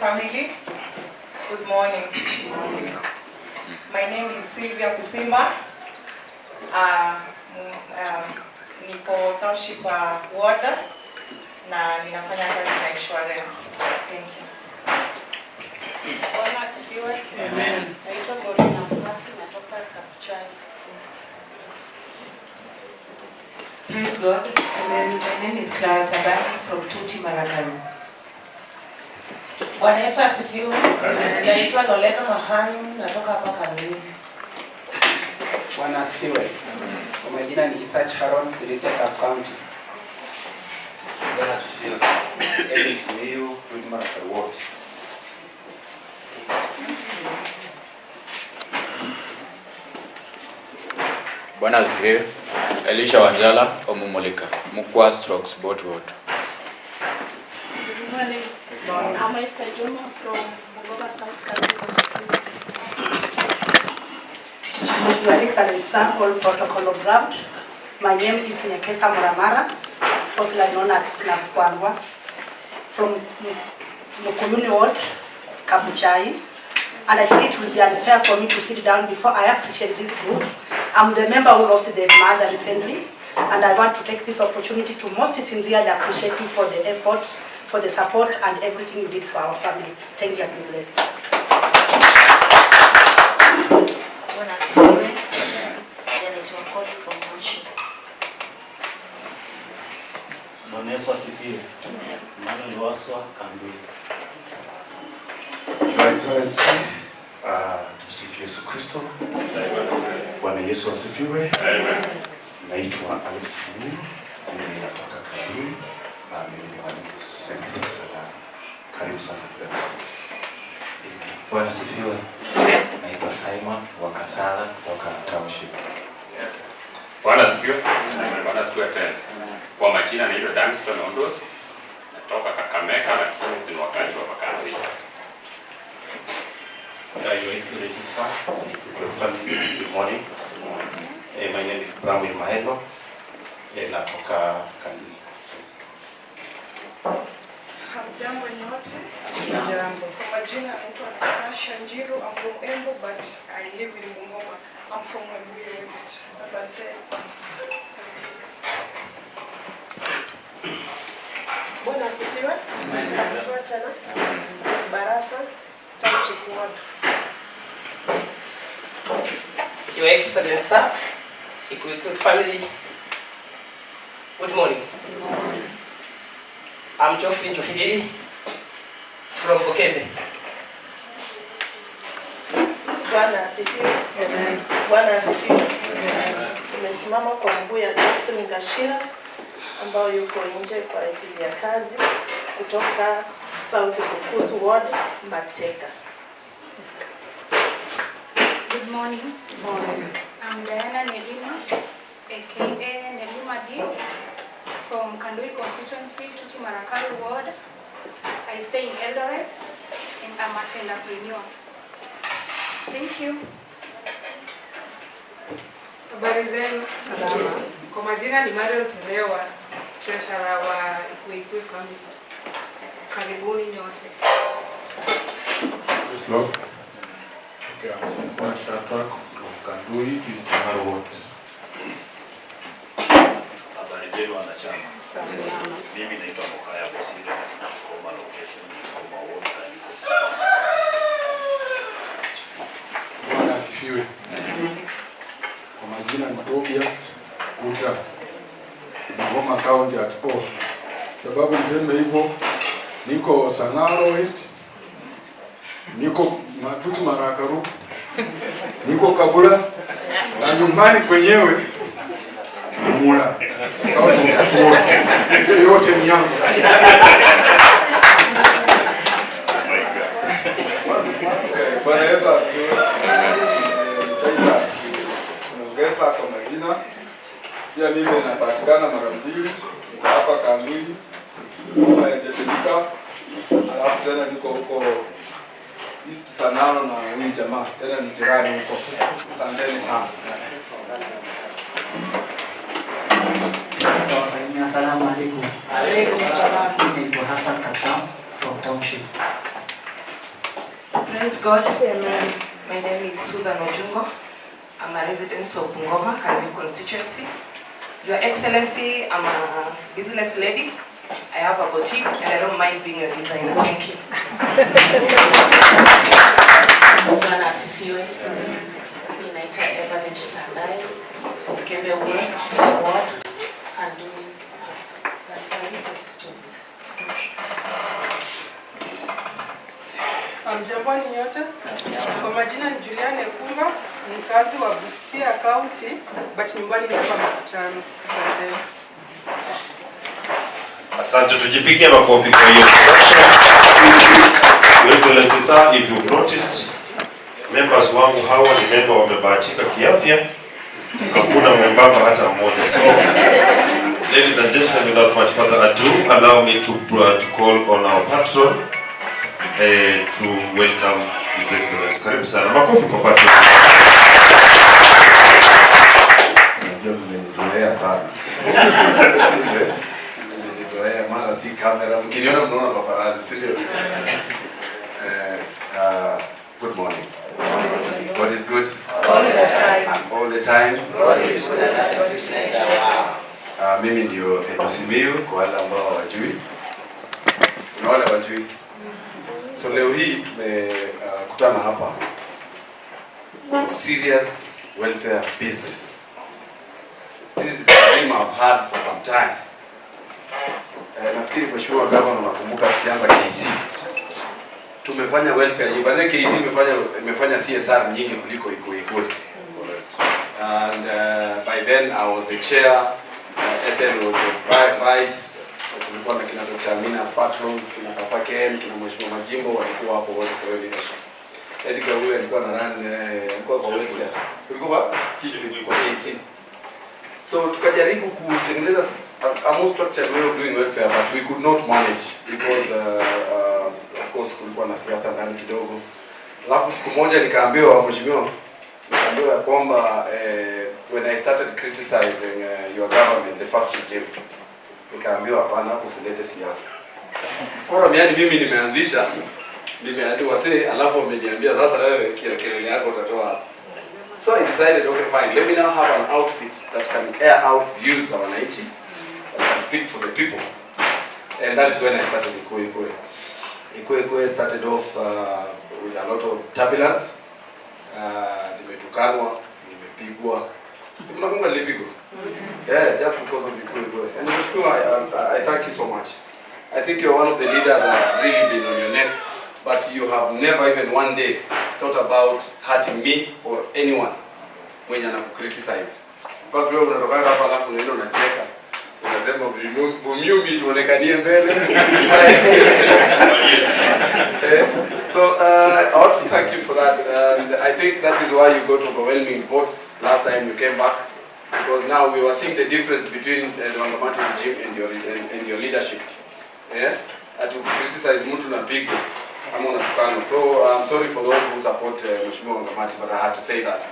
family. Good morning. My name is Sylvia Kusimba. Niko township ward na ninafanya kazi na insurance. Thank you. Bwana asifiwe. Amen. Naitwa Gorina Masi, natoka Kabuchai. Praise God. Amen. My name is Clara Tabani from Tuti Maragaru. Bwana Yesu asifiwe. Naitwa Noleta Mahani, natoka hapa Kanui. Bwana asifiwe. Kwa majina ni Kisach Haron, Sirisia Sub County. Bwana asifiwe. Elvis Miu, Maragaru Ward. Bwana asifiwe. Elisha Wanjala Omumulika, Mukwa Strokes Boat Road. Good morning. I'm Esther Juma from Bogota, South Carolina. Your Excellency, sir, all protocol observed. My name is Nekesa Muramara, popularly known as Snakwangwa, from Mukuyuni Ward, Kabuchai. And I think it will be unfair for me to sit down before I appreciate this group. I'm the member who lost their mother recently, and I want to take this opportunity to most sincerely appreciate you for the effort, for the support, and everything you did for our family. Thank you and be blessed. Bwana asifiwe. Naitwa Koli from Township. Bwana Yesu asifiwe. Manuel Waswa Kandui. Your Excellency, tumsifu Yesu Kristo. Bwana Yesu asifiwe. Amen. Naitwa Alex Miu, mimi natoka Kandui, mimi ni mwalimu St. Salam. Karibu sana Your Excellency. Bwana asifiwe. Naitwa Simon Wakasala kutoka Township. Bwana asifiwe. Bwana asifiwe tena. Kwa majina naitwa Danston Ondos, natoka Kakamega lakini si wakati wa Kanui. Your Excellency, sir, family, good morning. My name is Bramwell Mahendo, natoka Kanui. Hamjambo nyote. Hamjambo. Kwa majina naitwa Natasha Njiru. I'm from Embu, but I live in Bungoma. I'm from Webuye West. Asante. Bwana asifiwe. Asifiwe tena. Miss Barasa, Township Ward. Your Excellency, iKUWEiKUWE family, good morning. I'm Geoffrey Njohidiri from Bokembe. Bwana asifiwe. Bwana asifiwe. Nimesimama kwa mguu ya Geoffrey Ngashira ambao yuko nje kwa ajili ya kazi kutoka South Bukusu Ward, Mateka. Good morning. Morning. I'm Diana Nelima, aka Nelima D, from Kandui constituency, Tuti Maragaru Ward. I stay in Eldoret and I'm a entrepreneur. Thank you. Habari zenu. Kwa majina ni Marion Telewa, treasurer wa iKUWEiKUWE family. Karibuni nyote. Praise Lord. Okay, I'm Sifuna Shadrack from Kandui, East Maragaru Ward. Habari zenu wanachama. Mimi naitwa Mokaya Bosire, nasoma location nasoma ward na constituency. Bwana asifiwe. Kwa majina ni Tobias Kuta, Ngoma County at all. Sababu niseme hivyo, niko Sanaro West, niko Tuti Maragaru, niko Kabula, na nyumbani kwenyewe Mula. Sawa ni kufuwa. Yote ni yangu. Bwana Yesu asifiwe. Titus Ongesa kwa majina. Pia mimi napatikana mara mbili. Niko hapa Kandui. Kwa Jepelika. Alafu tena niko huko East Sanano na huyu jamaa. Tena ni jirani huko. Asanteni sana. Assalamu alaikum. Alaikum salam. Naitwa Hassan Katram from Township. Praise God. Amen. My name is Susan Ojungo. I'm a resident of Bungoma, Kanwi constituency. Your Excellency, I'm a business lady. I have a boutique and I don't mind being a designer. Thank you. Bwana asifiwe. Ninaitwa Evelyn Shitandai, Mkembe West Ward, Kanwi constituency. Mjamboni nyote. Kwa majina ni Juliana Ekunga, ni mkazi wa Busia County, but nyumbani ni hapa Makutano. Asante. Asante, tujipige makofi kwa hiyo. Your Excellency sir, if you've noticed, members wangu hawa ni member wamebahatika kiafya. Hakuna mwembamba hata mmoja. So, ladies and gentlemen, without much further ado, allow me to call on our patron to welcome His Excellency. Karibu sana. Makofi kwa patron. Najua mmenizoea sana. Mmenizoea mara si kamera. Mkiniona mnaona paparazzi, si ndio? Good morning. God is good. All the time. All the time. Mimi ndio Edusimiu kwa wale ambao hawajui. Kuna wale hawajui. So leo hii tumekutana hapa for serious welfare business. This is a dream I've had for some time. Nafikiri Mheshimiwa Gavana unakumbuka tukianza KC. Tumefanya welfare nyingi. Baadaye KC imefanya CSR nyingi kuliko iKUWEiKUWE. And by then I was the chair, Ethel was the vice. Tulikuwa na kina Dr. Amina patrons, kina Papa Ken, kina Mheshimiwa Majimbo walikuwa hapo wote kwa leadership. Edgar huyu alikuwa na alikuwa kwa welfare. Tulikuwa chief kwa KC. So tukajaribu kutengeneza a more structured way of doing welfare, but we could not manage because of course kulikuwa na siasa ndani kidogo. Alafu siku moja nikaambiwa Mheshimiwa, nikaambiwa kwamba when I started criticizing your government, the first regime, nikaambiwa hapana, usilete siasa. Forum yani mimi nimeanzisha, nimeandika wase, alafu wameniambia sasa wewe kelele yako utatoa hapa. So I decided, okay fine, let me now have an outfit that can air out views za wananchi, that can speak for the people. And that is when I started iKUWEiKUWE. iKUWEiKUWE started off with a lot of turbulence. Nimetukanwa, nimepigwa. Si mnakumbuka nilipigwa? Yeah, just because of iKUWEiKUWE. And I thank you so much. I think you're one of the leaders that have really been on your neck, but you have never even one day thought about hurting me or anyone when you're not criticize. In fact, wewe unatoka hapa alafu unaenda unacheka. Unasema mimi tuonekanie mbele. So I want to thank you for that, and I think that is why you got overwhelming votes last time you came back, because now we were seeing the difference between the Wangamati regime and your leadership. Yeah, to criticize mtu na pigo ama unatukana. So I'm sorry for those who support Mheshimiwa Wangamati, but I had to say that.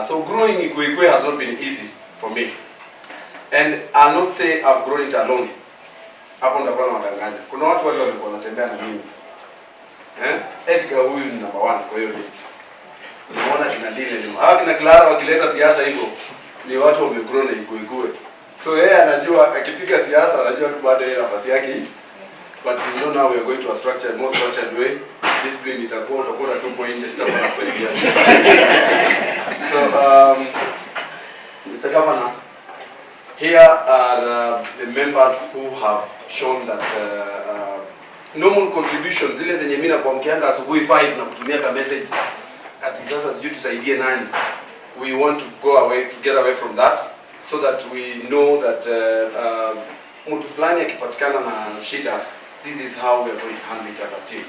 So growing iKUWEiKUWE has not been easy for me, and I'll not say I've grown it alone. Hapo ndakuwa nadanganya. Kuna watu wale walikuwa wanatembea na mimi. Edgar huyu ni number 1 kwa hiyo list. Nimeona kina Dile ni hawa kina Clara wakileta siasa hivyo ni watu wamegrow na iKUWEiKUWE. So yeye anajua akipiga siasa anajua tu bado yeye nafasi yake hii. But you know now we are going to a structured, more structured way. Discipline itakuwa utakuwa tupo nje sitakuwa nakusaidia. So Mr. Governor, here are the members who have shown that normal contributions zile zenye mimi nakuamkianga asubuhi 5 na kutumia ka message ati sasa sijui tusaidie nani. We want to go away, to get away from that, so that we know that mtu fulani akipatikana na shida, this is how we are going to handle it as a team.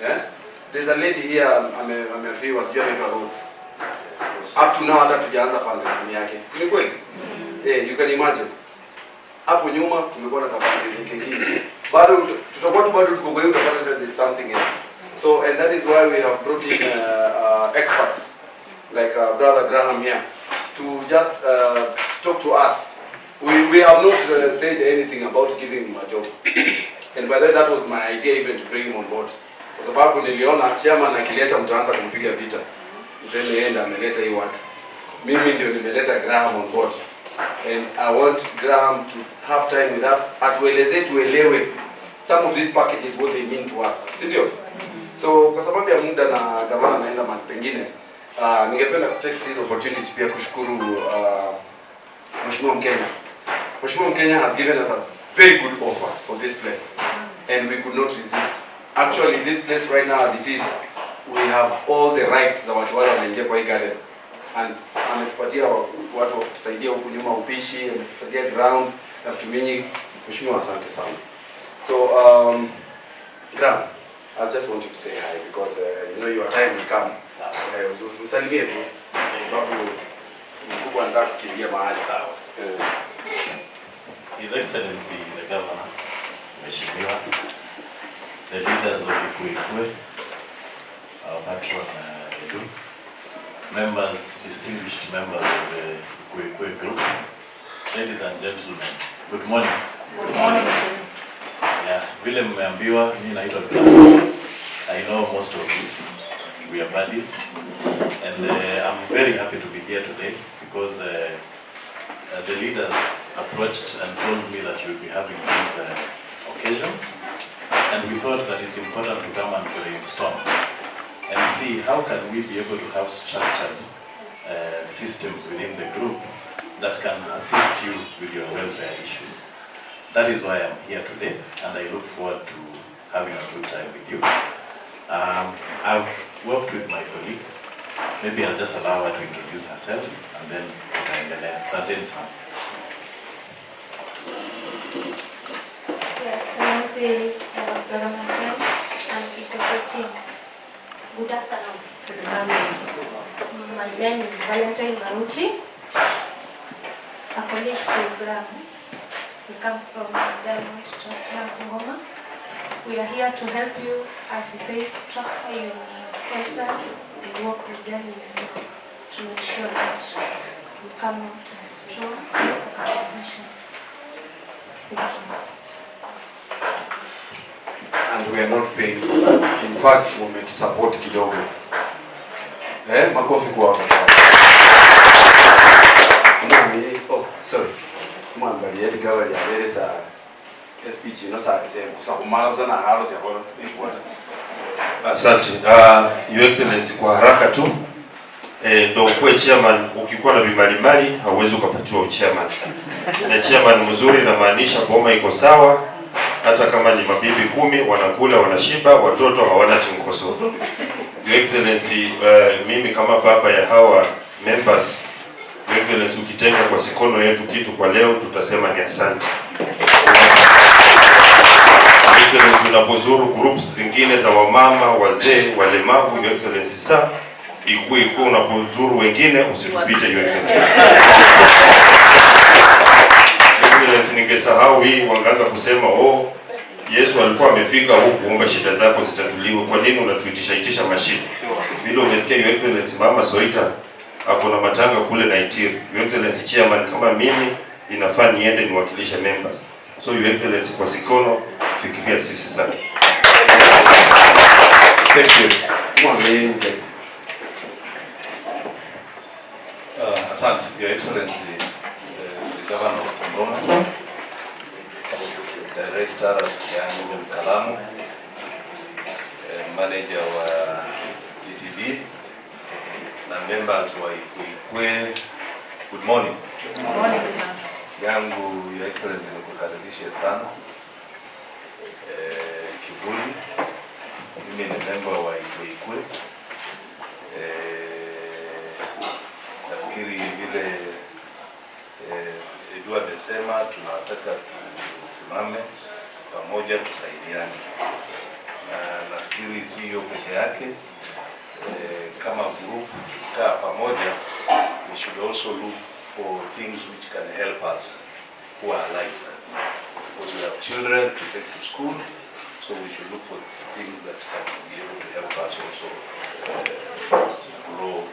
Yeah? There's a lady here amefiwa sijui anaitwa Rose. Up to now hata tujaanza fundraising yake. Si ni kweli? You can imagine. Hapo nyuma tumekuwa na fundraising kingine. Bado tutakuwa bado tuko going to there's something else. So and that is why we have brought in experts like Brother Graham here to just talk to us. We have not said anything about giving him a job. And by that was my idea even to bring him on board. kwa sababu niliona chairman akileta mtaanza kumpiga vita, mseme yeye ndiye ameleta hii watu. Mimi ndio nimeleta Graham on board, and I want Graham to have time with us, atueleze tuelewe some of these packages what they mean to us, si ndio? So kwa sababu ya muda na gavana naenda mahali pengine, ningependa ku take this opportunity pia kushukuru Mheshimiwa Mkenya. Mheshimiwa Mkenya has given us a very good offer for this place, and we could not resist. Actually, this place right now as it is, we have all the rights za watu wale wanaingia kwa hii garden, and ametupatia watu wa kutusaidia huku nyuma upishi, ametusaidia ground na vitu mingi. Mheshimiwa, asante sana. So Graham, I just want you to say hi because you know your time will come. Usalimie tu sababu mkubwa anataka kukimbia mahali. His Excellency the Governor, Mheshimiwa, the leaders of iKUWEiKUWE, our patron Edu, members, distinguished members of the iKUWEiKUWE group, ladies and gentlemen, good morning. Good morning. Yeah, vile mmeambiwa, mimi naitwa Graham. I know most of you. We are buddies, and I'm very happy to be here today because the leaders approached and told me that you'll be having this occasion, and we thought that it's important to come and brainstorm and see how can we be able to have structured systems within the group that can assist you with your welfare issues. That is why I'm here today, and I look forward to having a good time with you. I've worked with my colleague. Maybe I'll just allow her to introduce herself, and then tutaendelea. Asanteni sana. Your Excellency, Governor Ken and iKUWEiKUWE team. Good afternoon. My name is Valentine Maruti, a colleague to Graham. We come from Diamond Trust Bank, Ngoma. We are here to help you, as he says, structure your welfare and work the journey with you to make sure that you come out as strong organization. Thank you. And we are not paying for that. In fact, we meant to support kidogo. Makofi kwa watafanya. Oh, sorry. Mwangalia gawa ya mbele sa speech ino sa kumala sana halo sia kwa ikuata. Asante. Your Excellency, kwa haraka tu ndio kwa chairman, ukikuwa na bimalimali hauwezi ukapatiwa uchairman. Na chairman mzuri na maanisha boma iko sawa, hata kama ni mabibi 10 wanakula wanashiba, watoto hawana chinkoso. Your Excellency, mimi kama baba ya hawa members, Your Excellency, ukitenga kwa sikono yetu kitu kwa leo tutasema ni asante. Your Excellency, unapozuru groups zingine za wamama, wazee, walemavu, Your Excellency, saa iKUWEiKUWE unapozuru wengine usitupite, Your Excellency. Your Excellency, ningesahau hii wangaanza kusema Yesu alikuwa amefika huku kuomba shida zako zitatuliwe. Kwa nini unatuitisha mashida? Bila umesikia Your Excellency, Mama Soita hapo na matanga kule na Itiri. Your Excellency, chairman kama mimi inafaa niende niwakilishe members. So Your Excellency, kwa sikono fikiria sisi sana. Thank you. Mwambie. Asante, Your Excellency, the Governor of Ngoma, Director of Yangu Kalamu, Manager wa DTB, na members wa iKUWEiKUWE. Good morning. Good morning, sir. Yangu, Your Excellency, nikukaribisha sana. Kibuli, mimi ni member wa iKUWEiKUWE. Nafikiri vile Edu amesema tunataka tusimame pamoja tusaidiane. Na nafikiri sio peke yake, kama group tukaa pamoja, we should also look for things which can help us who are alive. Because we have children to take to school, so we should look for things that can be able to help us also grow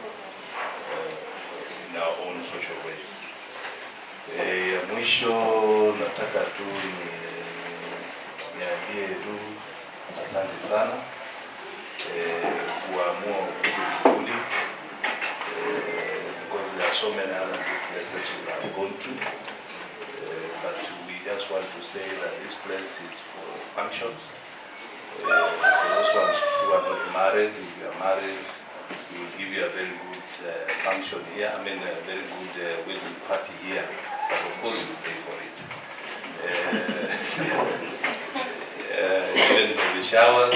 in our own social ways. Mwisho nataka tu niambie tu asante sana tumeamua Kikuwekwe because there are so many other good places we have gone to. But we just want to say that this place is for functions. For those ones who are not married, if you are married, we will give you a very good function here. I mean, a very good wedding party here. But of course, you will pay for it. Even the showers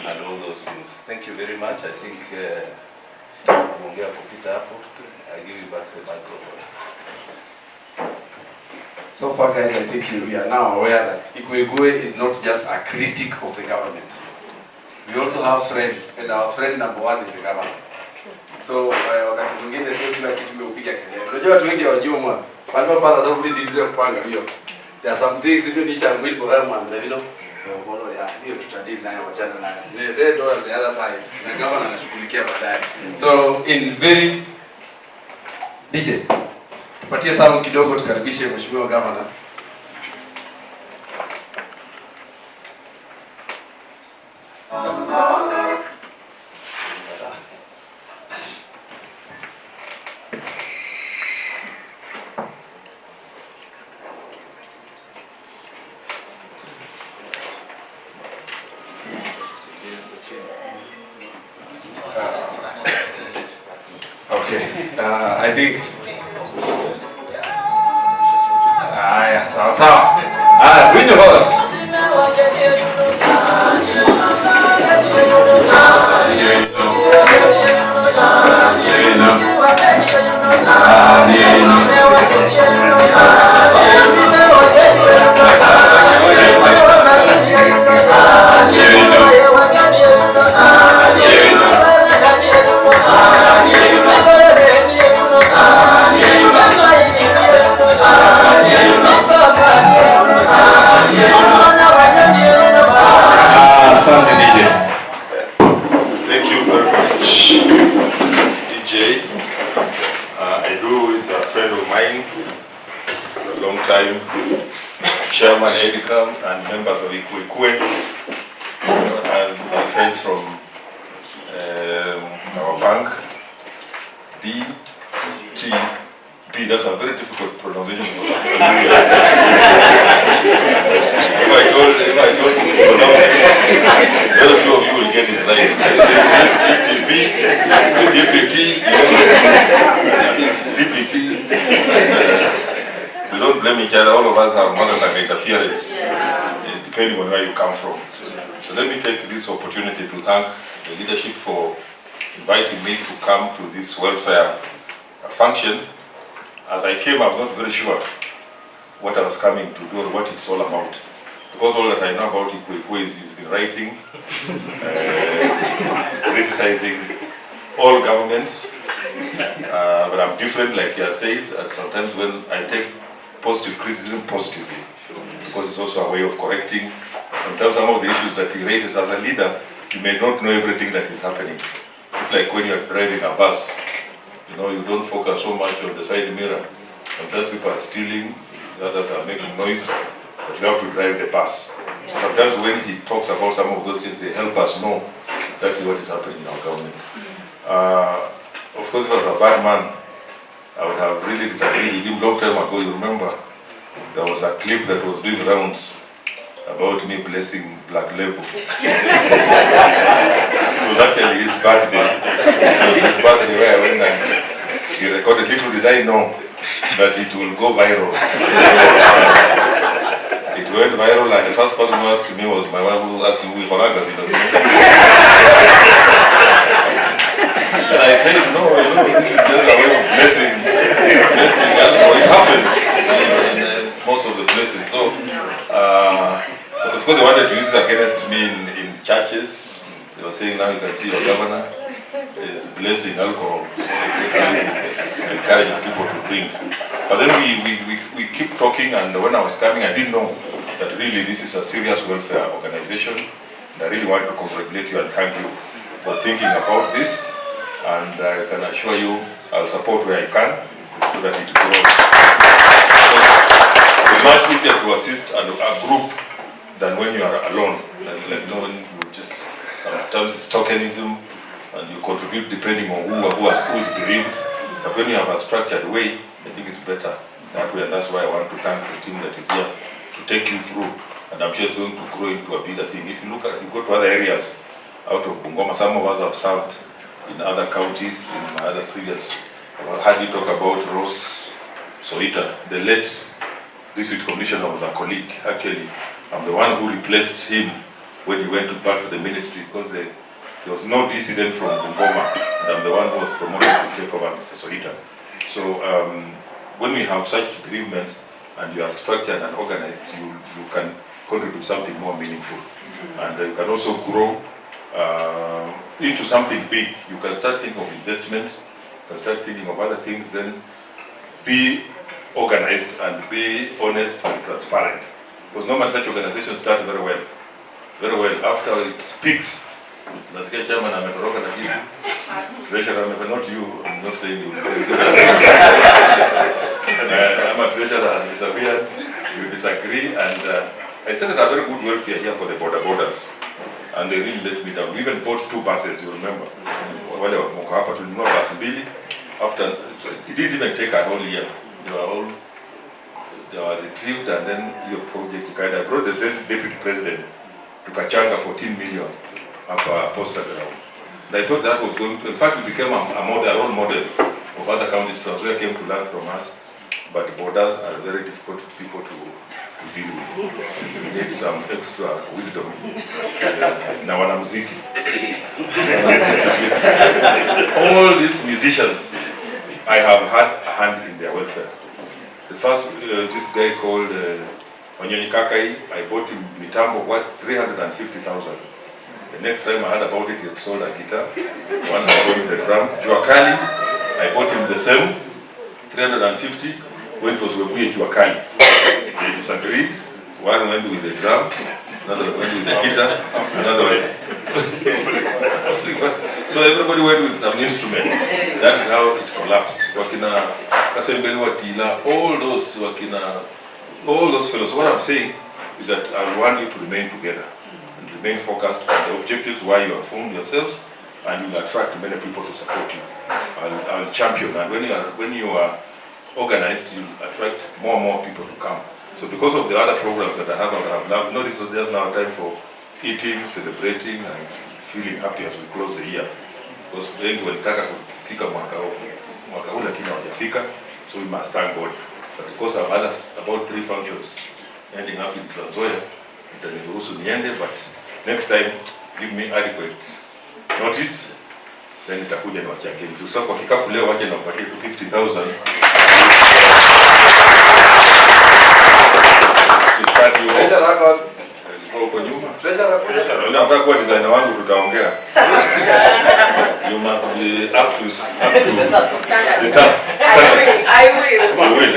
and all those things. Thank you very much. I think I give you back the microphone. So far, guys, I think we are now aware that iKUWEiKUWE is not just a critic of the government. We also have friends, and our friend number one is the government. So, wakati mwingine sio kila kitu tumeupiga kelele. Unajua watu wengi hawajui mwa. Watu hapa za polisi hizo kupanga hiyo. There are some things that need to wait for them and you know. Hiyo tutadili nayo wachana nayo. Naweza do on the other side. Na government anashughulikia baadaye. So, in very DJ tupatie sound kidogo tukaribishe mheshimiwa governor. Okay, I think sawa. Bring the horse. Thank you very much, DJ. Edu is a friend of mine for a long time. Chairman Edicam and members of iKUWEiKUWE, and my friends from our bank, DTB. That's a very difficult pronunciation for me. If I told you pronounce it, very few of you will get it right. DTB, DPT, DPT. We don't blame each other. All of us have mother tongue interference, depending on where you come from. So let me take this opportunity to thank the leadership for inviting me to come to this welfare function. As I came, I was not very sure what I was coming to do or what it's all about. Because all that I know about iKUWEiKUWE is he's been writing, criticizing all governments. But I'm different, like you said, and sometimes when I take positive criticism positively, because it's also a way of correcting. Sometimes some of the issues that he raises as a leader, you may not know everything that is happening. It's like when you're driving a bus. You know, you don't focus so much on the side mirror. Sometimes people are stealing, others are making noise, but you have to drive the bus. So sometimes when he talks about some of those things, they help us know exactly what is happening in our government. Of course, if I was a bad man, I would have really disagreed with him. Long time ago, you remember, there was a clip that was doing rounds about me blessing Black Label. It was actually his birthday. It was his birthday where I went and he recorded. Little did I know that it will go viral. It went viral, and the first person who asked me was my wife, who asked me for August. And I said, no, this is just a way of blessing alcohol. It happens in most of the places. So, but of course they wanted to use it against me in churches. They were saying, now you can see your governor is blessing alcohol. So just encouraging people to drink. But then we keep talking, and when I was coming, I didn't know that really this is a serious welfare organization. And I really want to congratulate you and thank you for thinking about this. And I can assure you, I'll support where I can so that it grows. It's much easier to assist a group than when you are alone. Like when you just, sometimes it's tokenism and you contribute depending on who is bereaved. But when you have a structured way, I think it's better that way, and that's why I want to thank the team that is here to take you through. And I'm sure it's going to grow into a bigger thing. If you look at, you go to other areas out of Bungoma, some of us have served in other counties, in my other previous. I heard you talk about Rose Soita, the late district commissioner was a colleague. Actually, I'm the one who replaced him when he went back to the ministry because there was no dissident from Bungoma, and I'm the one who was promoted to take over Mr. Soita. So when we have such bereavement and you are structured and organized, you can contribute something more meaningful. And you can also grow into something big. You can start thinking of investments, you can start thinking of other things, then be organized and be honest and transparent. Because normally such organizations start very well. Very well. After it speaks, nasikia chairman ametoroka na kitu. Treasurer, not you, I'm not saying you. I'm a treasurer has disappeared, you disagree, and I started a very good welfare here for the borders. And they really let me down. We even bought 2 buses, you remember. Wale wako hapa tulinunua basi mbili. After it didn't even take a whole year. They were retrieved, and then your project kind of brought the then deputy president to Kachanga 14 million up poster ground. And I thought that was going to, in fact, we became a role model of other counties. Transway came to learn from us, but the borders are very difficult people to deal with. You need some extra wisdom. Na wanamuziki. All these musicians, I have had a hand in their welfare. The first, this guy called Wanyoni Kakai, I bought him mitambo worth 350,000. The next time I heard about it, he had sold a guitar. One had gone with a drum. Juakali, I bought him the same, 350. When it was Webuye Juakali, they disagreed. One went with the drum, another went with the guitar, another one. So everybody went with some instrument. That is how it collapsed. Wakina Kasembeli Watila, all those fellows. What I'm saying is that I want you to remain together and remain focused on the objectives why you have formed yourselves, and you will attract many people to support you. I'll champion, and when you are organized, you attract more and more people to come. So because of the other programs that I have now, notice that there's now time for eating, celebrating, and feeling happy as we close the year. Because wengi walitaka kufika mwaka huu lakini hawajafika, so we must thank God. But because I have about 3 functions ending up in Transway, itaniruhusu niende, but next time give me adequate notice, then nitakuja niwachangie vizuri. So kwa kikapu leo wache niwapatie tu 50,000 to start you off. Huko nyuma. Nataka kuwa designer wangu, tutaongea. You must be up to the task. I will. You will.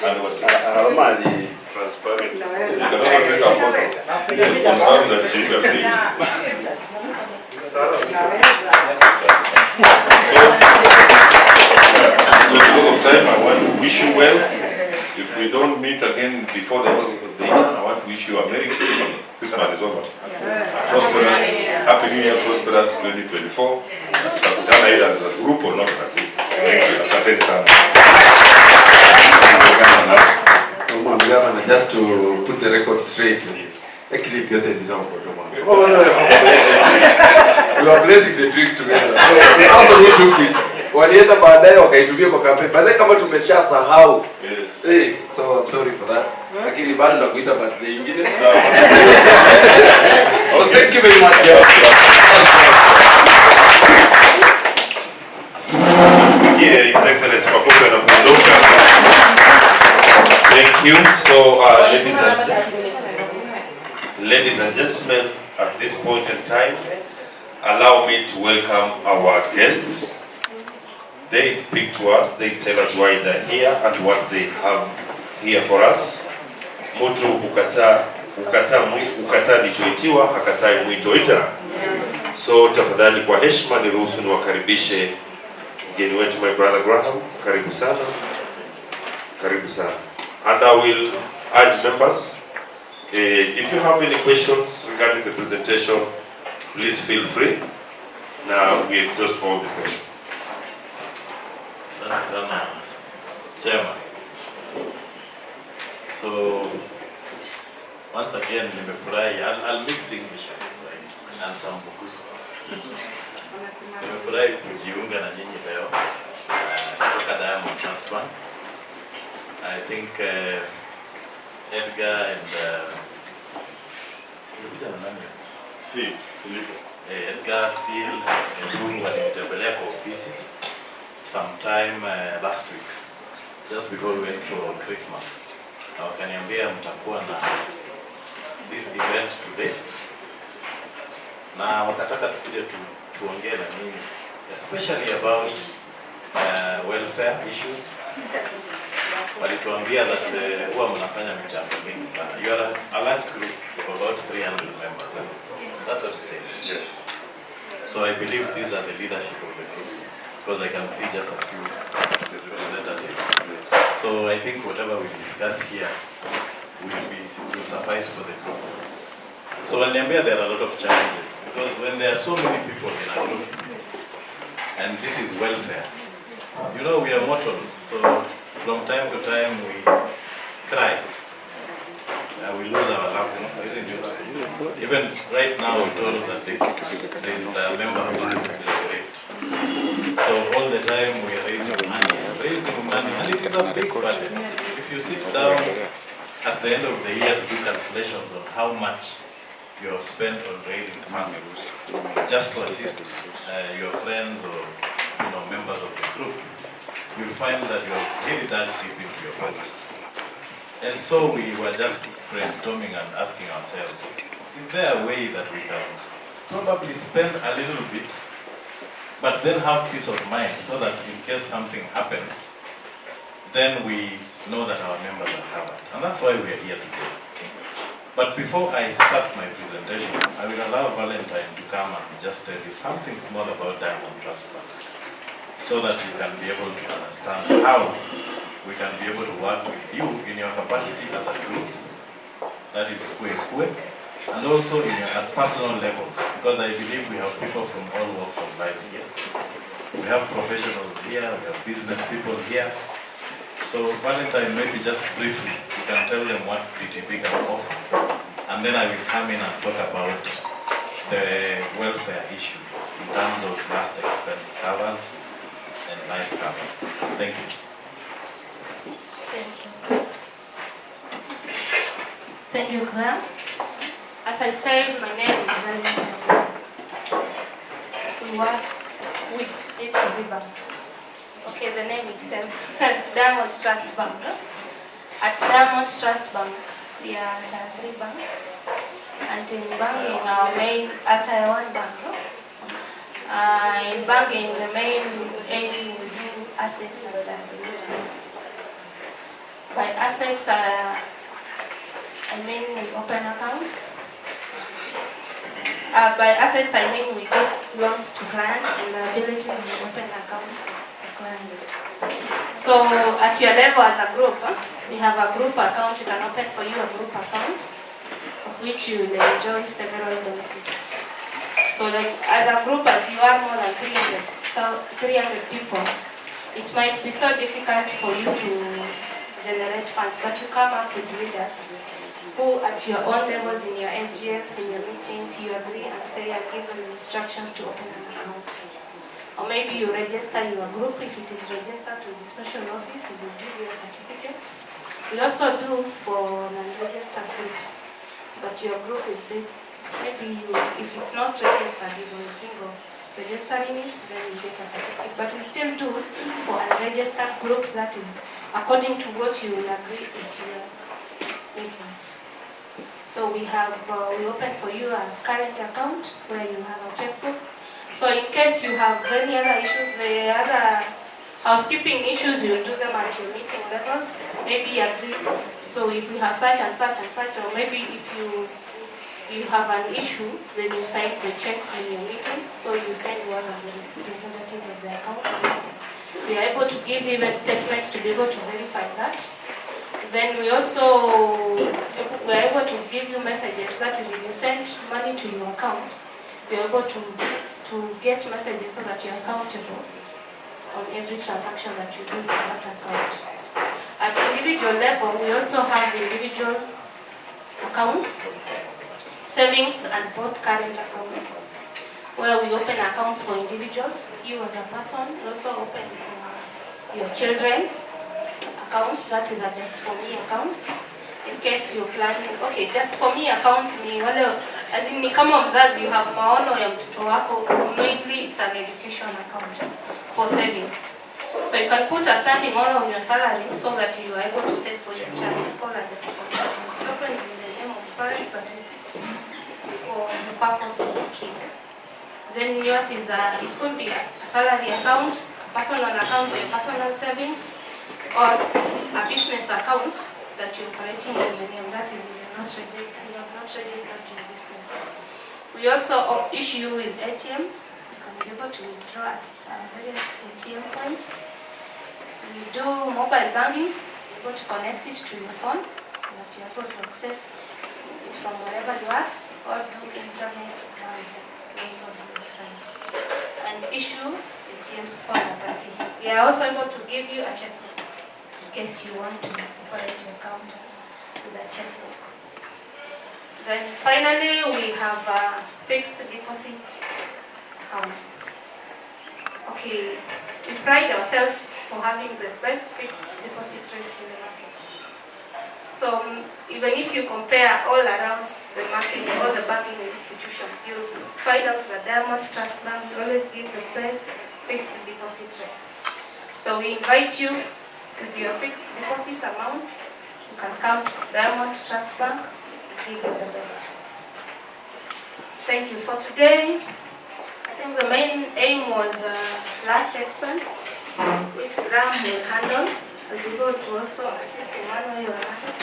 And what? Normally transparent. You can also take a photo. Confirm that she's a seat. So because of time, I want to wish you well. If we don't meet again before the end of the year, I want to wish you a Merry Christmas is over. A prosperous, Happy New Year, prosperous 2024. Tutakutana either as a group or not as a group. Thank you. Asanteni sana. Just to put the record straight, actually, you said this. We were blessing the drink together. So the person who took it, walienda baadaye wakaitumia kwa kampeni. Baadaye kama tumeshasahau. Hey, so I'm sorry for that. Lakini bado ndakuita birthday nyingine. So thank you very much. Yeah, His Excellency Makoto anapoondoka. Thank you. So ladies and gentlemen, at this point in time, allow me to welcome our guests. They speak to us, they tell us why they're here and what they have here for us. Mtu hukataa lichoitiwa, hakatai mwitoita. So tafadhali kwa heshima niruhusu niwakaribishe mgeni wetu, my brother Graham. Karibu sana. Karibu sana. And I will urge members, if you have any questions regarding the presentation, please feel free. Now we exhaust all the questions. Asante sana Chairman. So once again nimefurahi. I'll mix English and Kiswahili and some Bukusu. Nimefurahi kujiunga na nyinyi leo kutoka Diamond Trust Bank. I think Edgar and Edgar, Phil and Dung walinitembelea kwa ofisi sometime last week, just before we went for Christmas. Na wakaniambia mtakuwa na this event today, na wakataka tukuje tuongee na nyinyi especially about welfare issues. Walituambia that huwa mnafanya michango mingi sana. You are a large group of about 300 members. That's what you say. Yes. So I believe these are the leadership of the group, because I can see just a few representatives. So I think whatever we discuss here will suffice for the group. So Walniambia, there are a lot of challenges, because when there are so many people in a group, and this is welfare, you know, we are mortals, so from time to time we cry. We lose our loved ones, isn't it? Even right now we're told that there's a member who is bereaved. So all the time we are raising money, and it is a big burden. If you sit down at the end of the year to do calculations on how much you have spent on raising funds just to assist your friends or members of the group, you'll find that you have really dug deep into your pockets. And so we were just brainstorming and asking ourselves, is there a way that we can probably spend a little bit, but then have peace of mind, so that in case something happens, then we know that our members are covered. And that's why we are here today. But before I start my presentation, I will allow Valentine to come and just tell you something small about Diamond Trust Bank, so that you can be able to understand how we can be able to work with you in your capacity as a group, that is iKUWEiKUWE, and also in your at personal levels, because I believe we have people from all walks of life here. We have professionals here, we have business people here. So Valentine, maybe just briefly, you can tell them what DTB can offer, and then I will come in and talk about the welfare issue in terms of last expense covers and life covers. Thank you. Thank you. Thank you, Graham. As I said, my name is Valentine. We work with DTB Bank. Okay, the name itself, Diamond Trust Bank. At Diamond Trust Bank, we are at a 3 bank. And in banking, our main, at a 1 bank. In banking, the main aim we do assets and liabilities. By assets, I mean we open accounts. By assets, I mean we give loans to clients, and liabilities, we open accounts for clients. So at your level as a group, we have a group account. We can open for you a group account, of which you will enjoy several benefits. So like, as a group, as you are more than 300 people, it might be so difficult for you to generate funds, but you come up with leaders who at your own levels, in your AGMs, in your meetings, you agree and say and give them the instructions to open an account. Or maybe you register your group. If it is registered to the social office, they will give you a certificate. We also do for non-registered groups, but your group is big. Maybe if it's not registered, you will think of registering it, then you get a certificate. But we still do for unregistered groups, that is according to what you will agree at your meetings. So we open for you a current account where you have a checkbook. So in case you have any other issues, the other housekeeping issues, you will do them at your meeting levels. Maybe agree. So if we have such and such and such, or maybe if you have an issue, then you sign the checks in your meetings. So you send one of the representatives of the account. We are able to give even statements to be able to verify that. Then we are able to give you messages. That is, if you send money to your account, we are able to to get messages so that you're accountable on every transaction that you do to that account. At individual level, we also have individual accounts, savings and both current accounts, where we open accounts for individuals. You as a person, we also open for your children accounts, that is a just for me account. In case you're planning, okay, just for me accounts ni wale, as in ni kama mzazi you have maono ya mtoto wako, mainly it's an education account for savings. So you can put a standing order on your salary so that you are able to save for your child. It's called a just for me account. It's open in the name of the parent, but it's for the purpose of the kid. Then yours is it could be a salary account, a personal account for your personal savings, or a business account that you're operating in your name. That is, you have not registered your business. We also issue with ATMs. You can be able to withdraw at various ATM points. We do mobile banking. You're able to connect it to your phone so that you're able to access it from wherever you are, or do internet banking. Also do the same. And issue ATMs for Santa Fe. We are also able to give you a checkbook in case you want to operate your account with a checkbook. Then finally, we have fixed deposit accounts. Okay, we pride ourselves for having the best fixed deposit rates in the market. So even if you compare all around the market, all the banking institutions, you find out that Diamond Trust Bank always give the best fixed deposit rates. So we invite you with your fixed deposit amount, you can come to Diamond Trust Bank and give you the best rates. Thank you. For today, I think the main aim was last expense, which Graham will handle. I'll be able to also assist in one way or another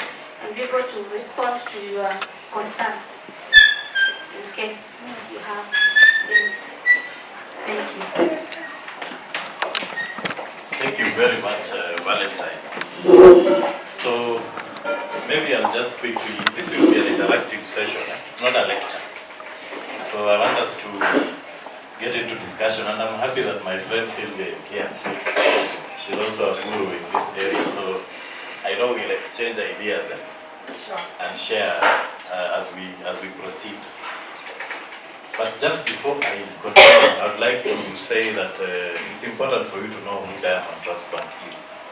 and be able to respond to your concerns in case you have any. Thank you. Thank you very much, Valentine. So maybe I'll just quickly, this will be an interactive session, it's not a lecture. So I want us to get into discussion, and I'm happy that my friend Sylvia is here. She's also a guru in this area, so I know we'll exchange ideas and share as we proceed. But just before I continue, I would like to say that it's important for you to know who Diamond Trust Bank is.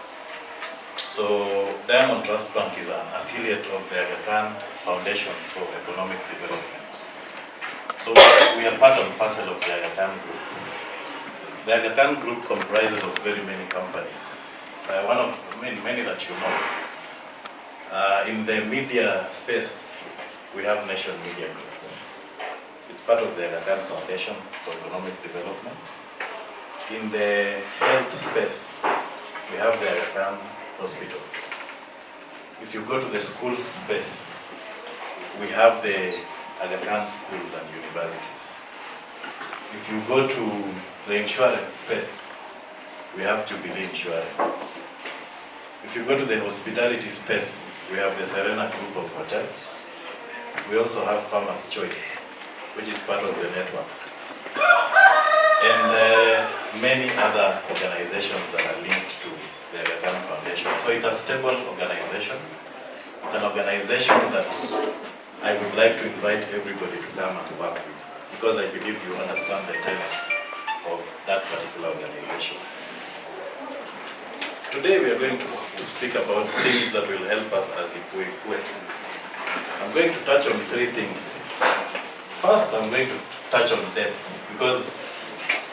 So Diamond Trust Bank is an affiliate of the Aga Khan Foundation for Economic Development. So we are part and parcel of the Aga Khan Group. The Aga Khan Group comprises of very many companies. One of many that you know. In the media space, we have Nation Media Group. It's part of the Aga Khan Foundation for Economic Development. In the health space, we have the Aga Khan hospitals. If you go to the schools space, we have the Aga Khan schools and universities. If you go to the insurance space, we have Jubilee Insurance. If you go to the hospitality space, we have the Serena Group of hotels. We also have Farmers Choice, which is part of the network. And many other organizations that are linked to the Aga Khan Foundation. So it's a stable organization. It's an organization that I would like to invite everybody to come and work with, because I believe you understand the tenets of that particular organization. Today we are going to speak about things that will help us as iKUWEiKUWE. I'm going to touch on 3 things. First, I'm going to touch on death, because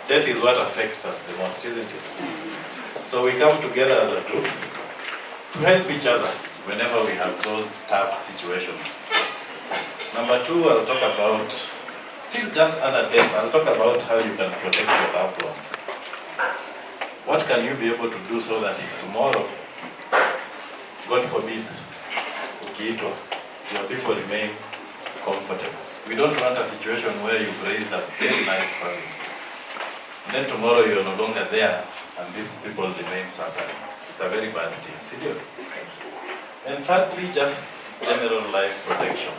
death is what affects us the most, isn't it? So we come together as a group to help each other whenever we have those tough situations. Number 2, I'll talk about, still just under death, I'll talk about how you can protect your loved ones. What can you be able to do so that if tomorrow, God forbid, ukiitwa, your people remain comfortable. We don't want a situation where you've raised a very nice family. And then tomorrow you're no longer there and these people remain suffering. It's a very bad thing, see? And thirdly, just general life protection.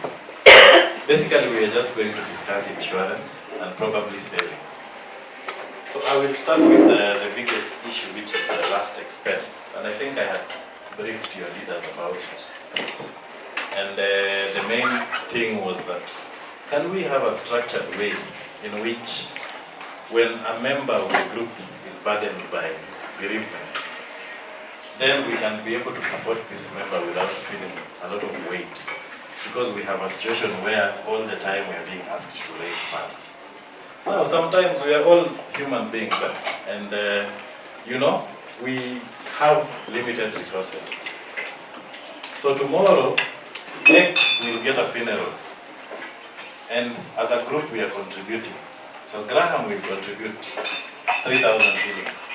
Basically, we are just going to discuss insurance and probably savings. So I will start with the biggest issue, which is the last expense. And I think I had briefed your leaders about it. And the main thing was that, can we have a structured way in which when a member of the group is burdened by bereavement, then we can be able to support this member without feeling a lot of weight. Because we have a situation where all the time we are being asked to raise funds. Now, sometimes we are all human beings, and you know, we have limited resources. So tomorrow, X will get a funeral, and as a group we are contributing. So Graham will contribute 3,000 shillings.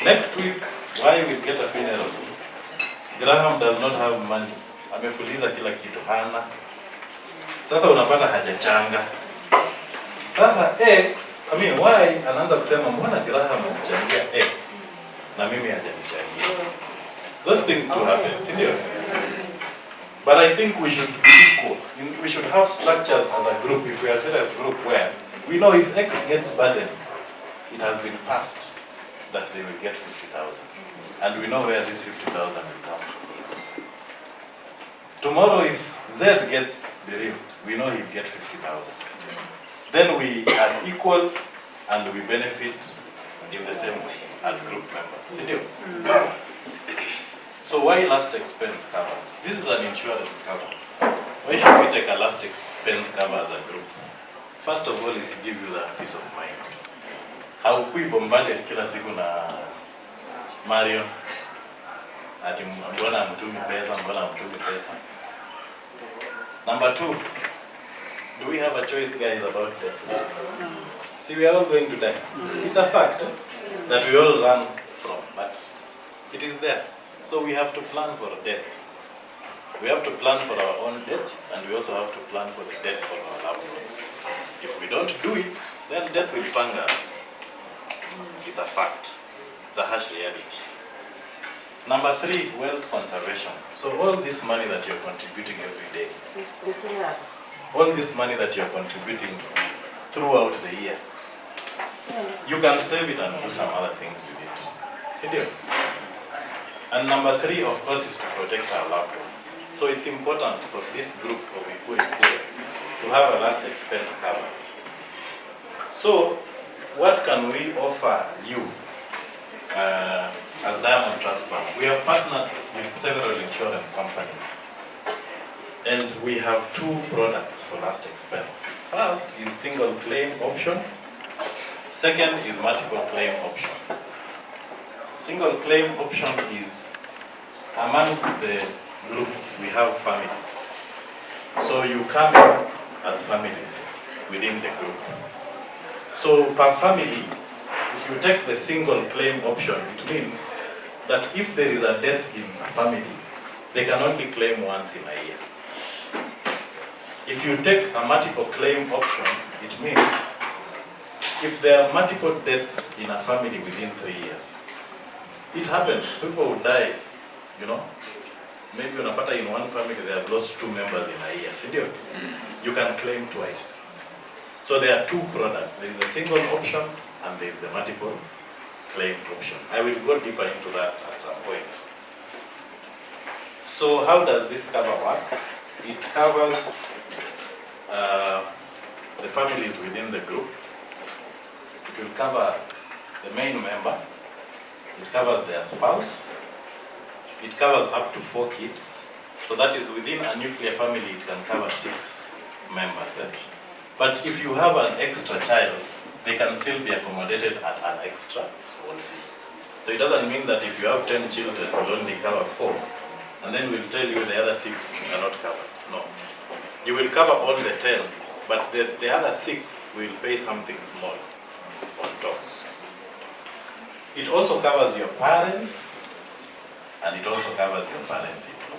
Next week, Y will get a funeral. Graham does not have money. Amefuliza kila kitu hana. Sasa unapata hajachanga. Sasa X, Y anaanza kusema mbona Graham alichangia X na mimi hajanichangia. Those things to happen, si ndio? But I think we should be equal. We should have structures as a group, if we are set as a group where we know if X gets burdened, it has been passed that they will get 50,000. And we know where this 50,000 will come from. Tomorrow if Z gets bereaved, we know he'll get 50,000. Then we are equal and we benefit in the same way as group members. So why last expense covers? This is an insurance cover. Why should we take a last expense cover as a group? First of all is to give you that peace of mind. Haukui bombarded kila siku na Marion. Ati mbona mtumi pesa. Number 2, do we have a choice, guys, about death? See, we are all going to die. It's a fact that we all run from, but it is there. So we have to plan for death. We have to plan for our own death, and we also have to plan for the death of our loved ones. If we don't do it, then death will pang us. It's a fact. It's a harsh reality. Number 3, wealth conservation. So all this money that you're contributing every day, all this money that you're contributing throughout the year, you can save it and do some other things with it. See there? And number 3, of course, is to protect our loved ones. So it's important for this group of iKUWEiKUWE to have a last expense cover. So what can we offer you as Diamond Trust Bank? We have partnered with several insurance companies, and we have 2 products for last expense. First is single claim option. Second is multiple claim option. Single claim option is amongst the group we have families. So you come in as families within the group. So per family, if you take the single claim option, it means that if there is a death in a family, they can only claim once in a year. If you take a multiple claim option, it means if there are multiple deaths in a family within 3 years, it happens, people will die, you know. Maybe unapata in one family they have lost 2 members in a year, see? You can claim twice. So there are 2 products. There is a single option and there is the multiple claim option. I will go deeper into that at some point. So how does this cover work? It covers the families within the group. It will cover the main member. It covers their spouse. It covers up to 4 kids. So that is within a nuclear family, it can cover 6 members. But if you have an extra child, they can still be accommodated at an extra small fee. So it doesn't mean that if you have 10 children, we'll only cover 4, and then we'll tell you the other 6 are not covered. No. You will cover all the 10, but the other 6 will pay something small on top. It also covers your parents, and it also covers your parents-in-law.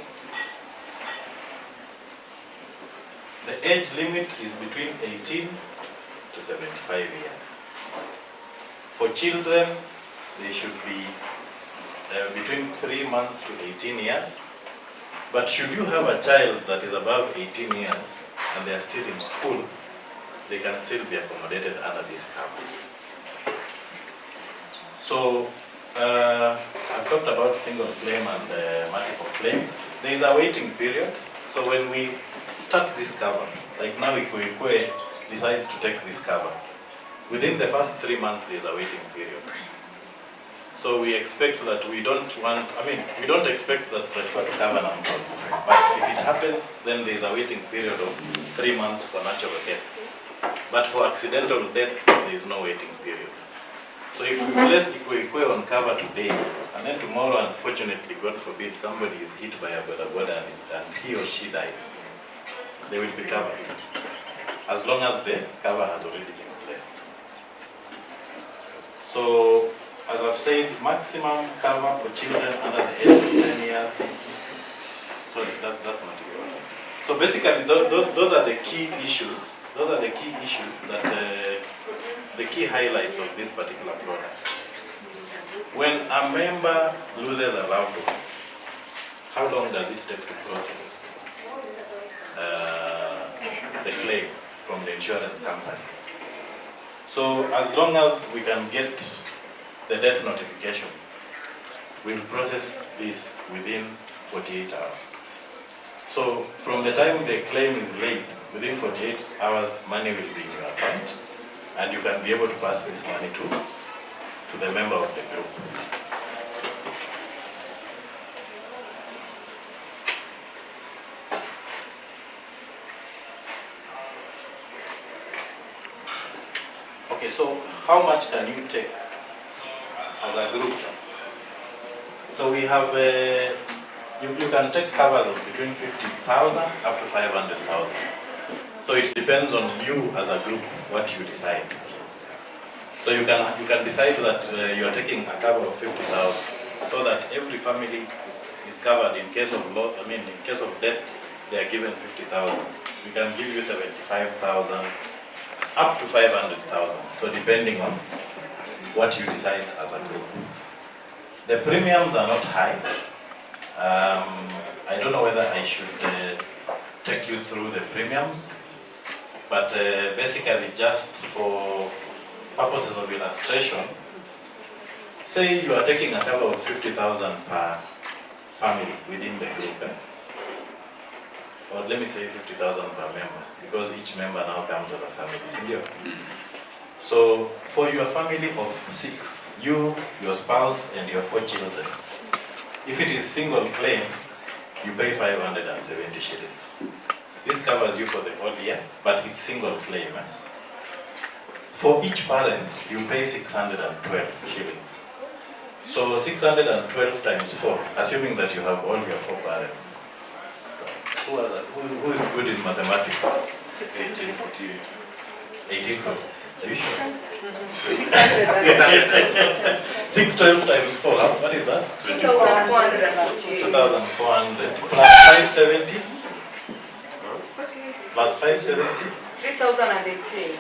The age limit is between 18 to 75 years. For children, they should be between 3 months to 18 years. But should you have a child that is above 18 years, and they are still in school, they can still be accommodated under this cover. So, I've talked about single claim and multiple claim. There is a waiting period. So when we start this cover, like now iKUWEiKUWE decides to take this cover, within the first 3 months there is a waiting period. So we expect that we don't expect that tunachukua to cover na mtu akufe. But if it happens, then there is a waiting period of 3 months for natural death. But for accidental death, there is no waiting period. So if we place iKUWEiKUWE on cover today, and then tomorrow, unfortunately, God forbid, somebody is hit by a boda and he or she dies, they will be covered, as long as the cover has already been placed. So, as I've said, maximum cover for children under the age of 10 years. Sorry, that's not it. So basically, those are the key issues. Those are the key issues that, the key highlights of this particular product. When a member loses a loved one, how long does it take to process the claim from the insurance company? So as long as we can get the death notification, we'll process this within 48 hours. So from the time the claim is laid, within 48 hours, money will be in your account, and you can be able to pass this money to the member of the group. Okay, so how much can you take as a group? So we have, you can take covers of between 50,000 up to 500,000. So it depends on you as a group, what you decide. So you can decide that you are taking a cover of 50,000, so that every family is covered in case of in case of death, they are given 50,000. We can give you 75,000 up to 500,000. So depending on what you decide as a group. The premiums are not high. I don't know whether I should take you through the premiums, but basically just for purposes of illustration, say you are taking a cover of 50,000 per family within the group, or let me say 50,000 per member, because each member now comes as a family. So for your family of 6, you, your spouse, and your 4 children, if it is single claim, you pay 570 shillings. This covers you for the whole year, but it's single claim. For each parent, you pay 612 shillings. So 612 times 4, assuming that you have all your 4 parents. Who is good in mathematics? 1848. 1840. Are you sure? 612 times 4, what is that? 2,400 plus 570 plus 570? 3,018.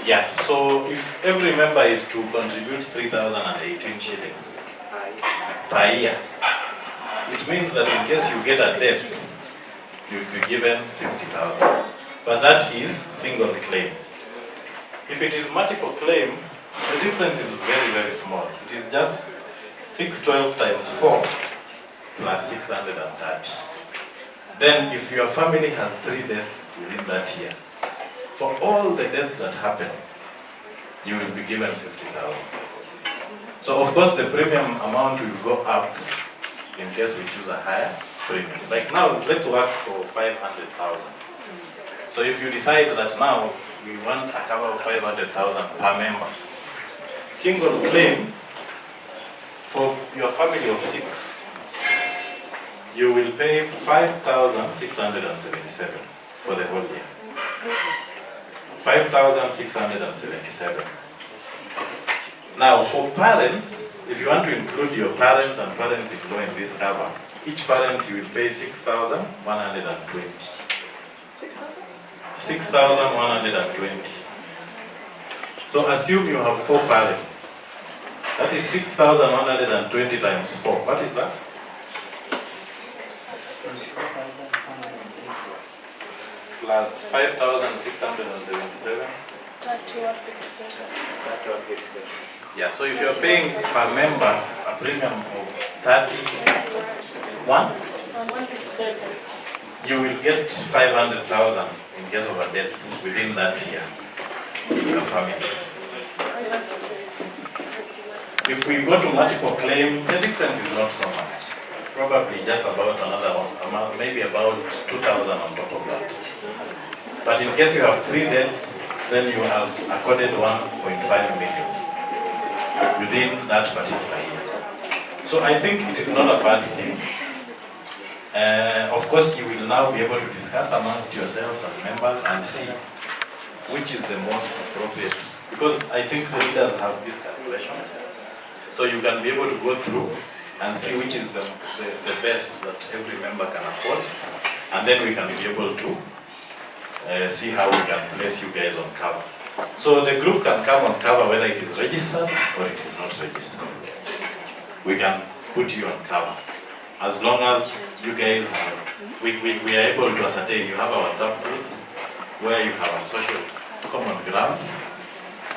Yeah, so if every member is to contribute 3,018 shillings per year, it means that in case you get a death, you'll be given 50,000. But that is single claim. If it is multiple claim, the difference is very, very small. It is just 612 times 4 plus 630. Then if your family has 3 deaths within that year, for all the deaths that happen, you will be given 50,000. So of course the premium amount will go up in case we choose a higher premium. Like now, let's work for 500,000. So if you decide that now we want a cover of 500,000 per member, single claim for your family of 6, you will pay 5,677 for the whole year. 5,677. Now for parents, if you want to include your parents and parents-in-law in this cover, each parent you will pay 6,120. 6,120. So assume you have 4 parents. That is 6,120 times 4. What is that? as 5,677. 3157. Yeah, so if you're paying per member a premium of 31, you will get 500,000 in case of a death within that year in your family. If we go to multiple claim, the difference is not so much. Probably just about another one, maybe about 2,000 on top of that. But in case you have 3 deaths, then you have accorded 1.5 million within that particular year. So I think it is not a bad thing. Of course, you will now be able to discuss amongst yourselves as members and see which is the most appropriate. Because I think the leaders have these calculations. So you can be able to go through and see which is the best that every member can afford. And then we can be able to see how we can place you guys on cover. So the group can come on cover whether it is registered or it is not registered. We can put you on cover. As long as you guys have, we are able to ascertain you have a WhatsApp group where you have a social common ground,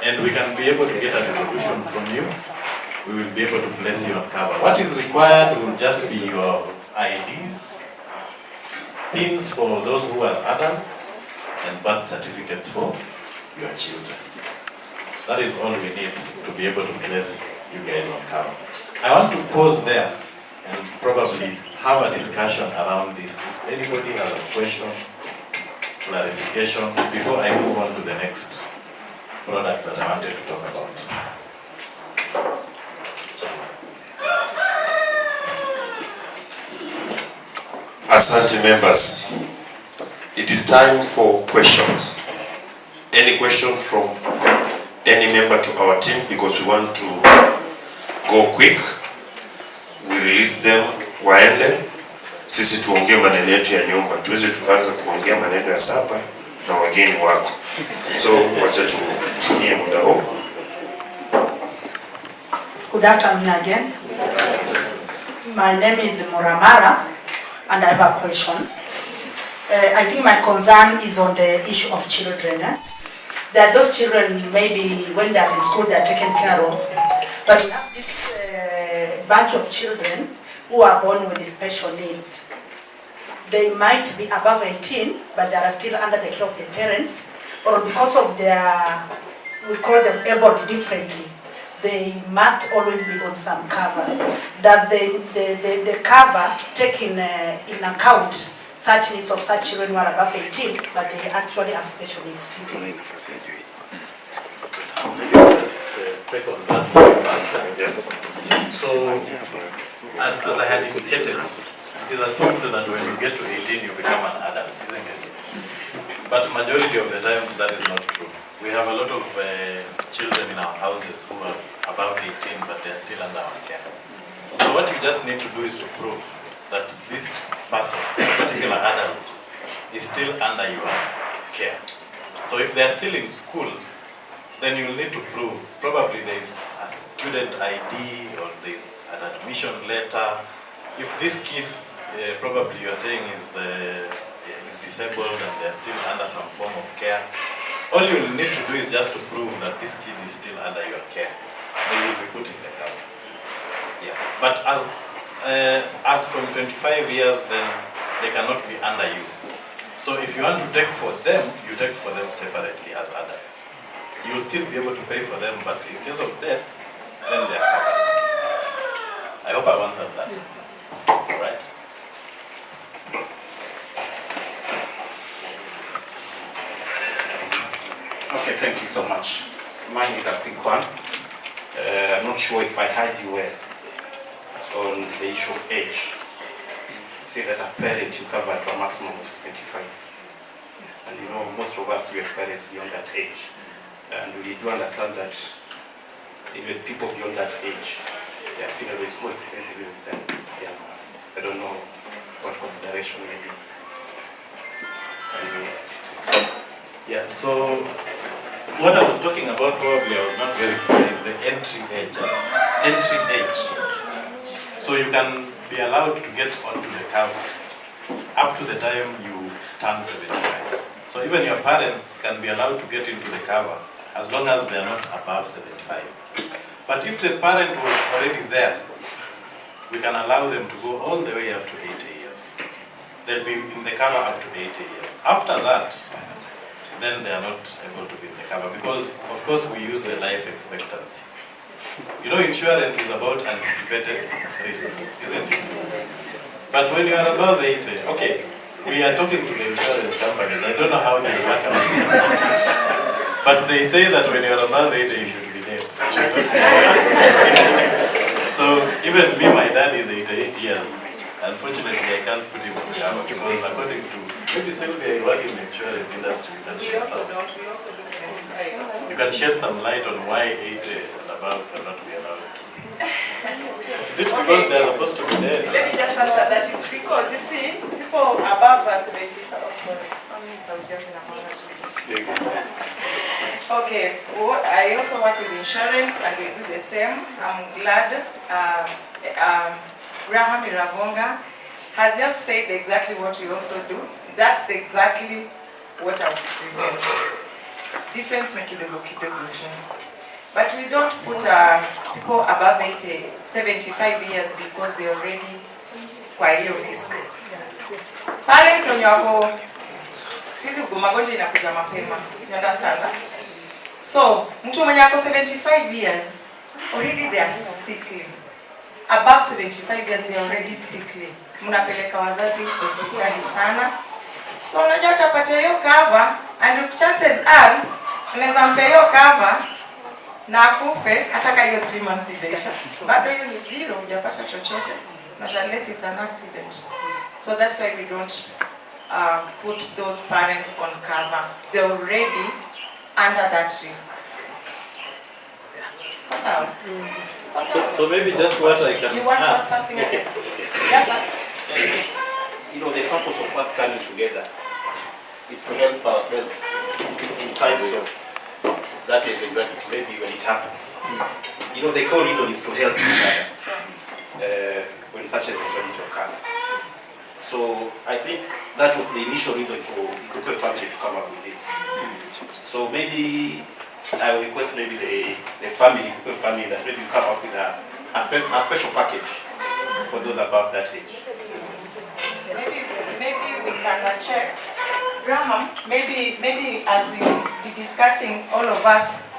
and we can be able to get a resolution from you. We will be able to place you on cover. What is required will just be your IDs, PINs for those who are adults, and birth certificates for your children. That is all we need to be able to place you guys on cover. I want to pause there and probably have a discussion around this. If anybody has a question, clarification, before I move on to the next product that I wanted to talk about. Asante members. It is time for questions. Any question from any member to our team, because we want to go quick. We release them waende. Sisi tuongee maneno yetu ya nyumba. Tuweze tukaanza kuongea maneno ya sapa na wageni wako. So wacha tutumie muda huu. Good afternoon again. My name is Muramara and I have a question. I think my concern is on the issue of children. There are those children, maybe when they are in school, they are taken care of. But we have this bunch of children who are born with special needs. They might be above 18, but they are still under the care of the parents, or because of their, we call them able differently, they must always be on some cover. Does the cover take in account such needs of such children who are above 18, but they actually have special needs? Take on that first. Yes. So, as I had indicated, it is assumed that when you get to 18, you become an adult, isn't it? But majority of the times, that is not true. We have a lot of children in our houses who are above 18, but they are still under our care. So what you just need to do is to prove that this person, this particular adult, is still under your care. So if they are still in school, then you will need to prove, probably there is a student ID or there is an admission letter. If this kid, probably you are saying is disabled and they are still under some form of care, all you will need to do is just to prove that this kid is still under your care. They will be put in the cover. Yeah. But as from 25 years, then they cannot be under you. So if you want to take for them, you take for them separately as adults. You will still be able to pay for them, but in case of death, then they are covered. I hope I've answered that. All right. Okay, thank you so much. Mine is a quick one. I'm not sure if I heard you well on the issue of age. Say that a parent you cover to a maximum of 75. And you know, most of us, we have parents beyond that age. And we do understand that even people beyond that age, their funeral is more expensive than young ones. I don't know what consideration maybe. Can you? Yeah, so what I was talking about, probably I was not very clear, is the entry age. Entry age. So you can be allowed to get onto the cover up to the time you turn 75. So even your parents can be allowed to get into the cover as long as they are not above 75. But if the parent was already there, we can allow them to go all the way up to 80 years. They'll be in the cover up to 80 years. After that, then they are not able to be in the cover because, of course, we use the life expectancy. You know, insurance is about anticipated risks, isn't it? But when you are above 80, okay, we are talking to the insurance companies. I don't know how they work out this things. But they say that when you are above 80, you should be dead. You should not be alive. So even me, my dad is 88 years. Unfortunately, I can't put him on cover because according to, maybe Sylvia, you work in the insurance industry, you can shed some light on why 80 and above cannot be allowed to. Is it because they are supposed to be dead? Let me just answer that. It's because, you see, people above 75, Okay, well, I also work with insurance and we do the same. I'm glad Graham Iravonga has just said exactly what we also do. That's exactly what I would present. Difference na kidogo kidogo tu. But we don't put people above 75 years because they already kwa hiyo risk. Parents wenye wako sisi magonjwa inakuja mapema. You understand? So, mtu mwenye ako 75 years already they are sickly. Above 75 years they are already sickly. Mnapeleka wazazi hospitali sana. So unajua utapata hiyo cover and chances are unaweza mpe hiyo cover na akufe hata kama hiyo 3 months ijaisha. Bado hiyo ni zero, hujapata chochote. Not unless it's an accident. So that's why we don't put those parents on cover. They're already under that risk. So maybe just what I can... You want to ask something? Okay. Just ask. You know, the purpose of us coming together is to help ourselves in times of that is exactly maybe when it happens. You know, the core reason is to help each other when such an eventuality occurs. So I think that was the initial reason for iKUWEiKUWE family to come up with this. So maybe I will request maybe the family, iKUWEiKUWE family, that maybe you come up with a special package for those above that age. Maybe we can check. Graham, maybe as we will be discussing, all of us,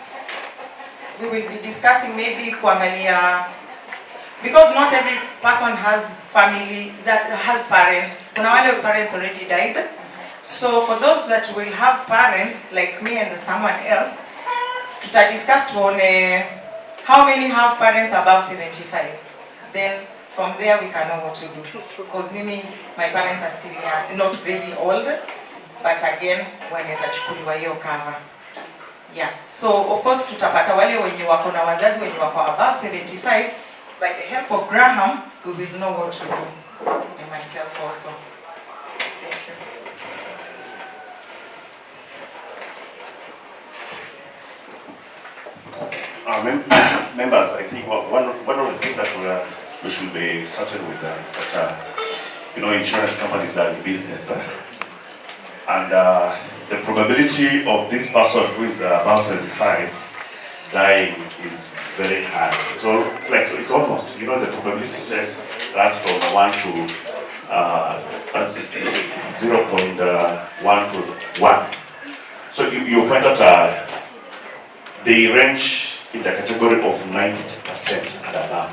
we will be discussing maybe kuangalia, because not every person has family that has parents. Kuna wale parents already died. So for those that will have parents like me and someone else, to discuss how many have parents above 75. Then from there we can know what to do. Because my parents are still not very old, but again wanaweza chukuliwa hiyo cover. Yeah. So of course tutapata wale wenye wako na wazazi wenye wako above 75. By the help of Graham, we will know what to do. And myself also. Thank you. Members, I think one of the things that we should be certain with that you know, insurance companies are in business, and the probability of this person who is about 75 dying is very high. So it's almost, you know, the probability test runs from 1 to 0.1 to 1. So you find that they range in the category of 90% and above.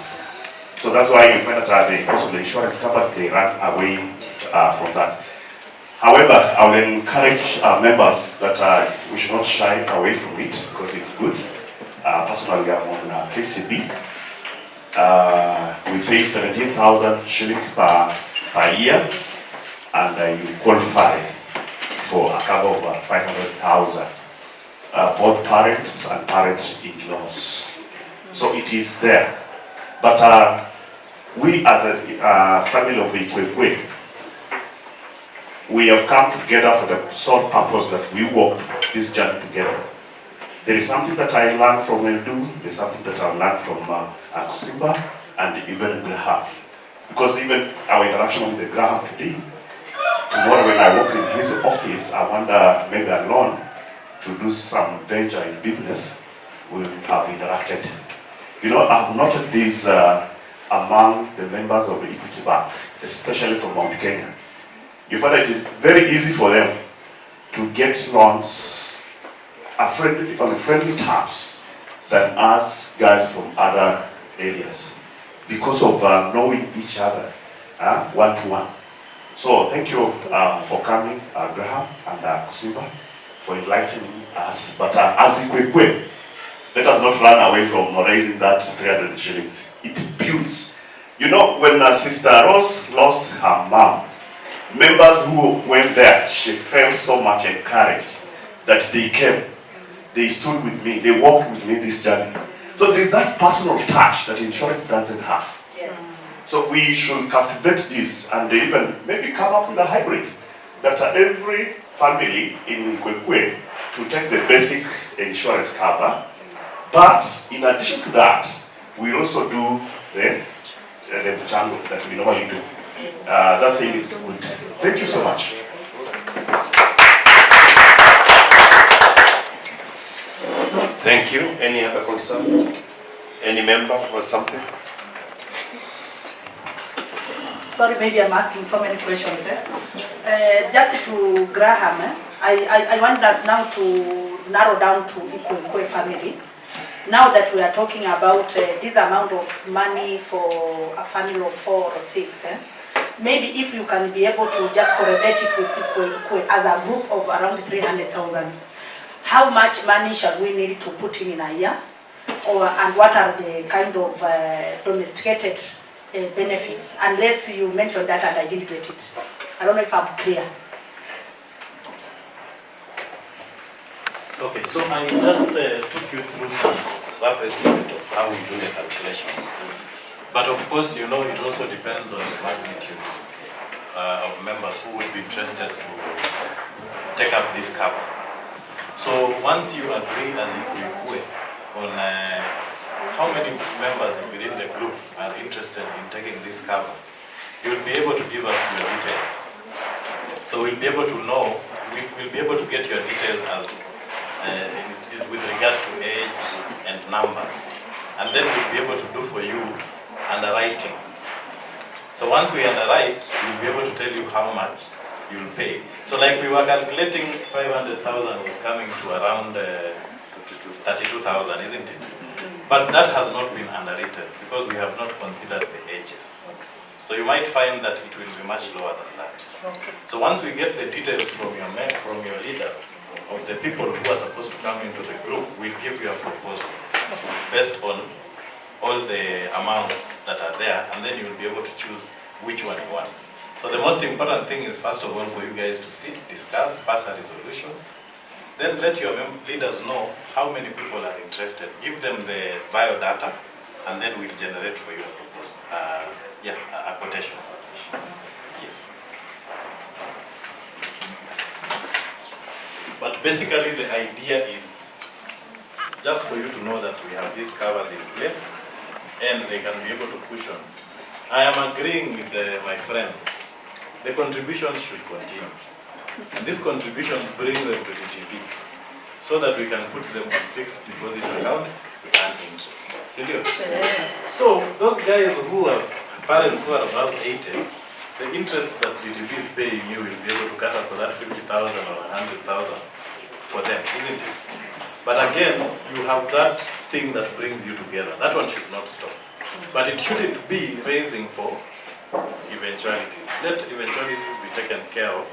So that's why you find that most of the insurance companies, they run away from that. However, I will encourage members that we should not shy away from it because it's good. Personally, I'm on KCB. We pay 17,000 shillings per year, and you qualify for a cover of 500,000. Both parents and parent-in-laws. So it is there. But we as a family of iKUWEiKUWE, we have come together for the sole purpose that we walked this journey together. There is something that I learned from Edu, there's something that I learned from Kusimba and even Graham. Because even our interaction with the Graham today, tomorrow when I walk in his office, I wonder maybe alone to do some venture in business, we will have interacted. You know, I've noted this among the members of Equity Bank, especially from Mount Kenya. You find that it is very easy for them to get loans on friendly terms than us guys from other areas because of knowing each other one-to-one. So thank you for coming, Graham and Kusimba, for enlightening us. But as iKUWEiKUWE, let us not run away from raising that 300 shillings. It builds. You know, when Sister Rose lost her mom, members who went there, she felt so much encouraged that they came. They stood with me. They walked with me this journey. So there is that personal touch that insurance doesn't have. Yes. So we should cultivate this and even maybe come up with a hybrid that every family in iKUWEiKUWE to take the basic insurance cover. But in addition to that, we also do the channel that we normally do. That thing is good. Thank you so much. Thank you. Any other concern? Any member or something? Sorry, maybe I'm asking so many questions. Just to Graham, I want us now to narrow down to iKUWEiKUWE family. Now that we are talking about this amount of money for a family of 4 or 6, maybe if you can be able to just correlate it with iKUWEiKUWE as a group of around 300,000, how much money shall we need to put in a year? And what are the kind of domesticated benefits? Unless you mentioned that and I didn't get it. I don't know if I'm clear. Okay, so I just took you through some rough estimate of how we do the calculation. But of course, you know, it also depends on the magnitude of members who would be interested to take up this cover. So once you agree as iKUWEiKUWE on how many members within the group are interested in taking this cover, you'll be able to give us your details. So we'll be able to know, we'll be able to get your details as with regard to age and numbers. And then we'll be able to do for you underwriting. So once we underwrite, we'll be able to tell you how much you'll pay. So like we were calculating 500,000 was coming to around 32,000, isn't it? But that has not been underwritten because we have not considered the ages. So you might find that it will be much lower than that. Okay. So once we get the details from your leaders of the people who are supposed to come into the group, we'll give you a proposal based on all the amounts that are there, and then you'll be able to choose which one you want. So the most important thing is, first of all, for you guys to sit, discuss, pass a resolution. Then let your leaders know how many people are interested. Give them the biodata, and then we'll generate for you a proposal. A quotation. Yes. But basically the idea is just for you to know that we have these covers in place and they can be able to cushion. I am agreeing with my friend. The contributions should continue. And these contributions bring them to the DTB so that we can put them on fixed deposit accounts and interest. So those guys who are parents who are above 80, the interest that DTB is paying you will be able to cater for that 50,000 or 100,000 for them, isn't it? But again, you have that thing that brings you together. That one should not stop. But it shouldn't be raising for eventualities. Let eventualities be taken care of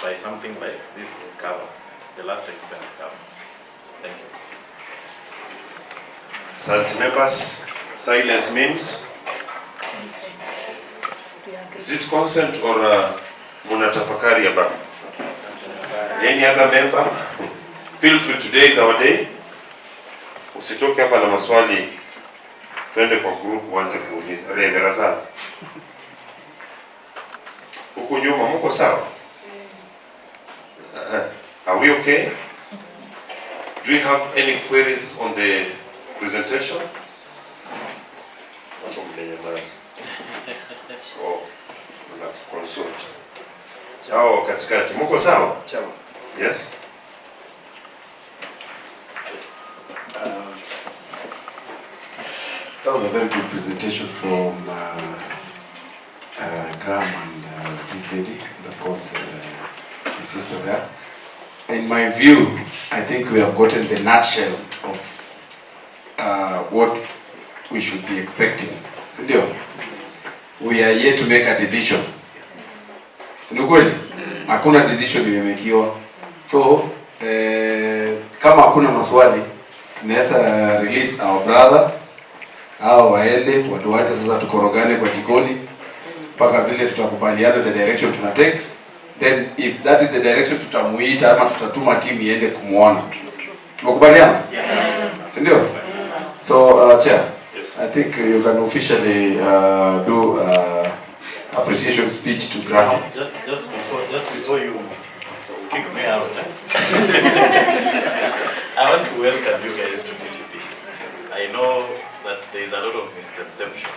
by something like this cover, the last expense cover. Thank you. Asante members, silence means? Is it consent or munatafakari about? Any other member? Feel free, today is our day. Usitoke hapa na maswali, twende kwa group uanze kuuliza. Revera sana. Huku nyuma mko sawa? Are we okay? Do you have any queries on the presentation? Oh, consult. Hao katikati. Mko sawa? Chama. Yes. That was a very good presentation from Graham and this lady, and of course his sister there. In my view, I think we have gotten the nutshell of what we should be expecting. Sindio? We are yet to make a decision. Sindio kweli? Hakuna decision imemekiwa. So, kama hakuna maswali, tunaweza release our brother hao waende watu wache sasa tukorogane kwa jikoni mpaka vile tutakubaliana the direction tuna take. Then if that is the direction tutamuita ama tutatuma team iende kumuona. Tumekubaliana? Yes. Sindio? So chair, yes. I think you can officially do appreciation speech to Graham. Just before you kick me out. I want to welcome you guys to DTB. I know that there is a lot of misconception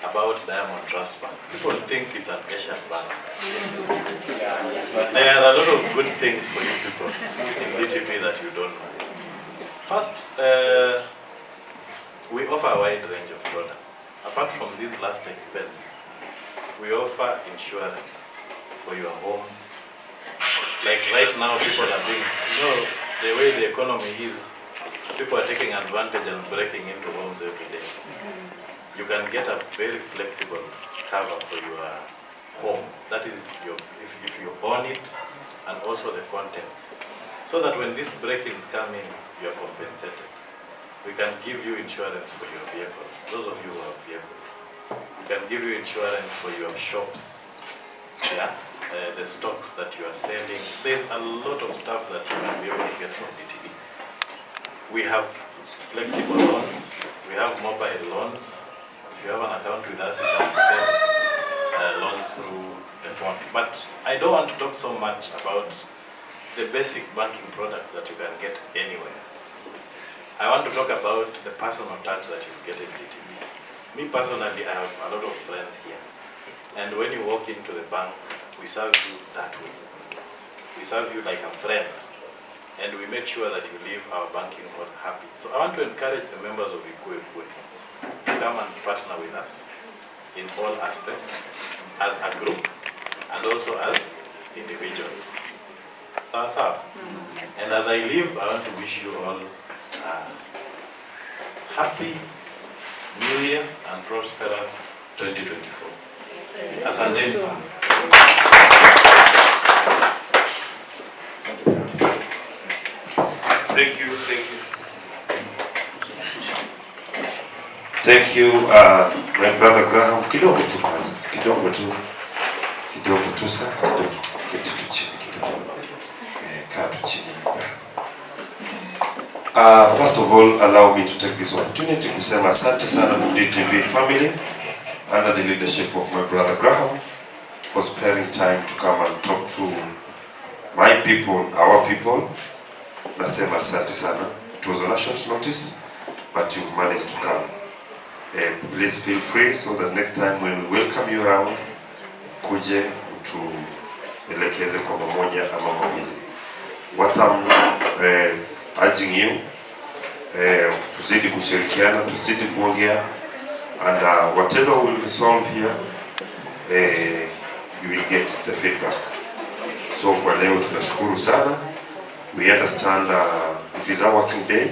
about Diamond Trust Bank. People think it's an Asian bank. There are a lot of good things for you people in DTB that you don't know. First, we offer a wide range of products. Apart from this last expense, we offer insurance for your homes. Like right now, people are being, the way the economy is, people are taking advantage and breaking into homes every day. You can get a very flexible cover for your home. That is, if you own it, and also the contents. So that when these break-ins come in, you are compensated. We can give you insurance for your vehicles. Those of you who have vehicles. We can give you insurance for your shops. Yeah, the stocks that you are selling. There's a lot of stuff that you can be able to get from DTB. We have flexible loans. We have mobile loans. If you have an account with us, you can access loans through the phone. But I don't want to talk so much about the basic banking products that you can get anywhere. I want to talk about the personal touch that you get in DTB. Me personally, I have a lot of friends here. And when you walk into the bank, we serve you that way. We serve you like a friend. And we make sure that you leave our banking hall happy. So I want to encourage the members of iKUWEiKUWE to come and partner with us in all aspects, as a group and also as individuals. Sawa. And as I leave, I want to wish you all happy New Year and prosperous 2024. Asanteni sana. Thank you. Thank you, my brother Graham. Kidogo tu kwanza. Kidogo tu sana. Kidogo. Keti tu chini kidogo. Kaa tu chini, my brother. First of all, allow me to take this opportunity to say asante sana to DTB family under the leadership of my brother Graham for sparing time to come and talk to my people, our people. Nasema asante sana. It was on a short notice, but you managed to come. Please feel free so that next time when we welcome you around, kuje utuelekeze kwa pamoja ama mawili. What I'm urging you, tuzidi kushirikiana, tuzidi kuongea, and whatever we will resolve here, you will get the feedback. So kwa leo tunashukuru sana. We understand it is our working day,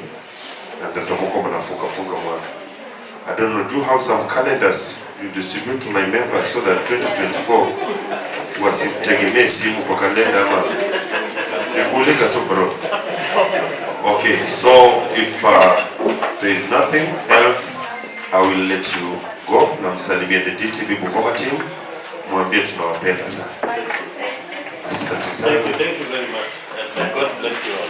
and ndio mnafunga mwaka. I don't know, do you have some calendars you distribute to my members so that 2024 wasitegemee simu kwa kalenda ama nikuuliza tu bro. Okay, so if there is nothing else, I will let you go. Na msalimie the DTB Bungoma team. Mwambie tunawapenda sana. Asante sana. Thank you very much. And God bless you all.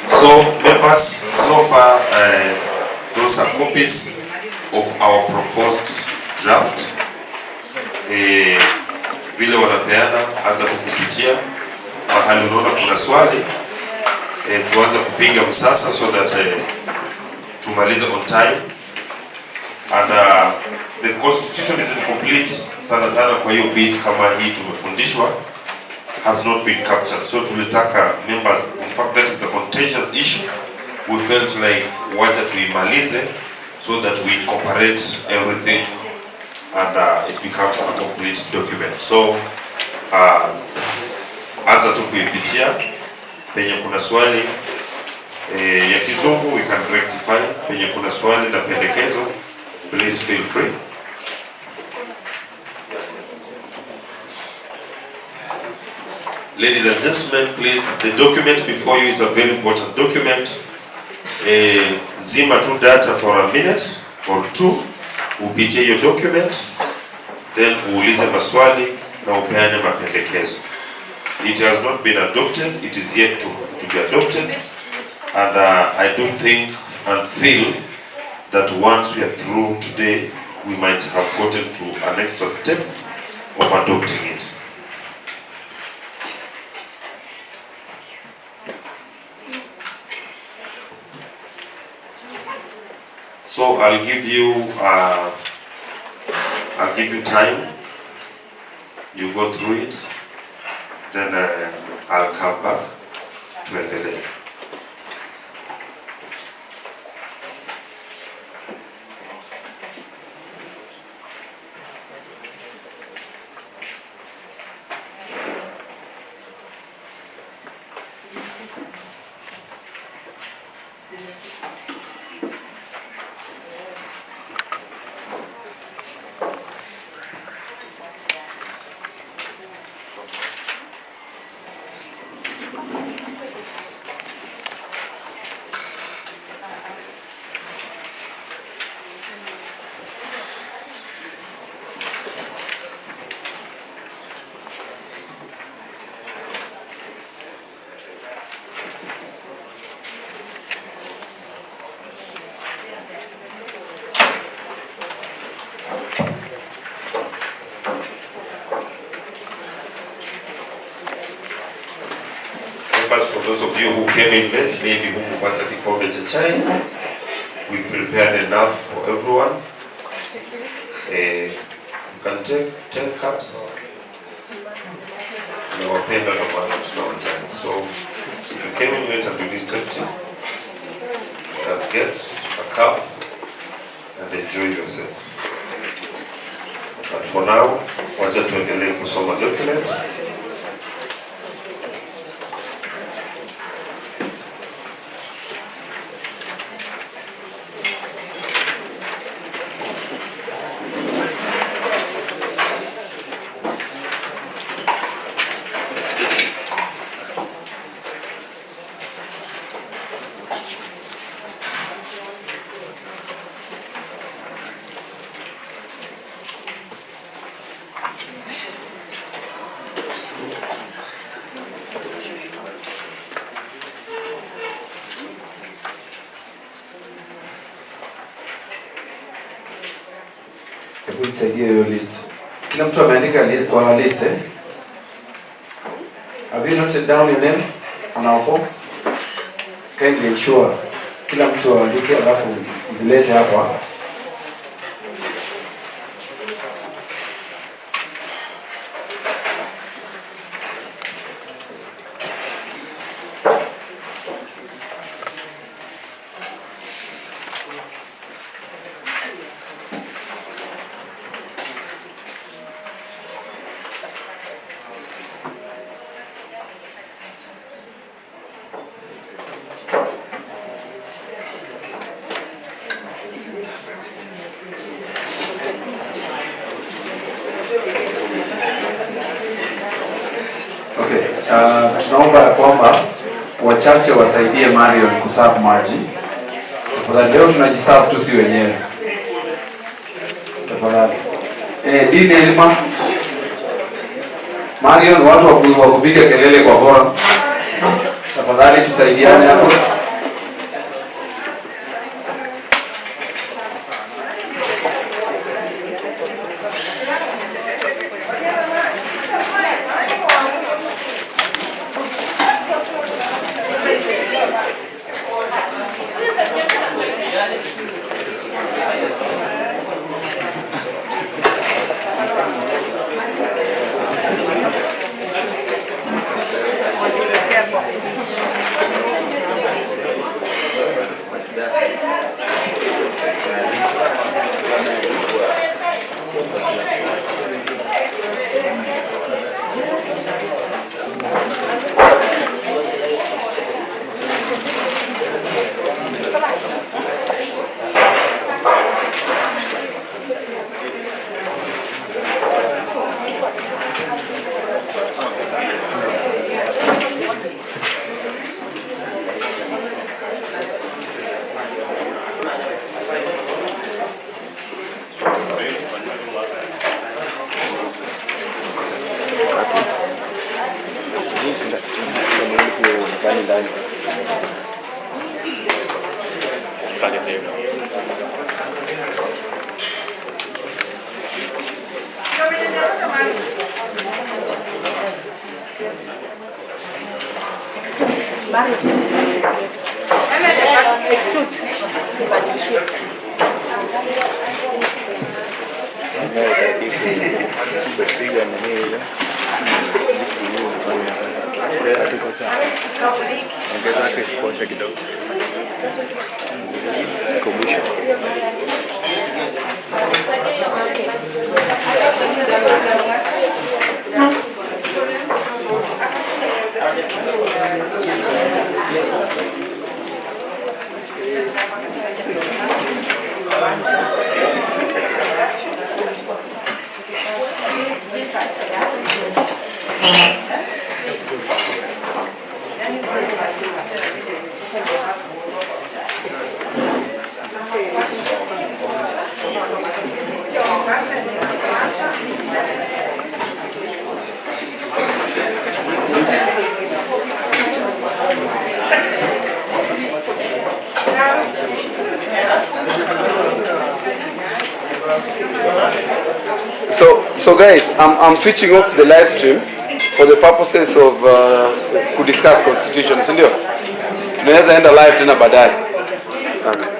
So members, so far those are copies of our proposed draft. Vile wanapeana, anza tukupitia mahali unaona kuna swali, tuanze kupiga msasa so that tumalize on time. And the constitution is incomplete sana sana, kwa hiyo bit kama hii tumefundishwa has not been captured. So tulitaka members, in fact that is the contentious issue, we felt like wacha tuimalize so that we incorporate everything and it becomes a complete document. So anza tu kuipitia, penye kuna swali ya kizungu we can rectify, penye kuna swali na pendekezo please feel free. Ladies and gentlemen, please, the document before you is a very important document. Zima tu data for a minute or two, upitie your document, then uulize maswali na upeane mapendekezo. It has not been adopted, it is yet to be adopted, and I don't think and feel that once we are through today, we might have gotten to an extra step of adopting it. So I'll give you time. You go through it, then I'll come back to endelea. For those of you who came in late, maybe hukupata kikombe cha chai, we prepared enough for everyone. You can take 10 cups. Tunawapenda na maana tunawajali. So if you came in late and you didn't take tea, you can get a cup and enjoy yourself. But for now, wacha tuendelee kusoma document. Hebu nisaidie hiyo list. Kila mtu ameandika kwa list eh? Have you noted down your name on our forms? Kindly ensure kila mtu aandike alafu zilete hapa. Tunaomba ya kwamba wachache wasaidie Marion kuserve maji. Tafadhali, leo tunajiserve tu si wenyewe. Tafadhali. Dini Elma. Marion, watu wa kupiga kelele kwa forum. Tafadhali tusaidiane hapo. Ongeza exposure kidogo. Kumbusha. So guys, I'm switching off the live stream for the purposes of kudiscuss constitution, si ndio? Tunaweza enda live tena baadaye. Okay.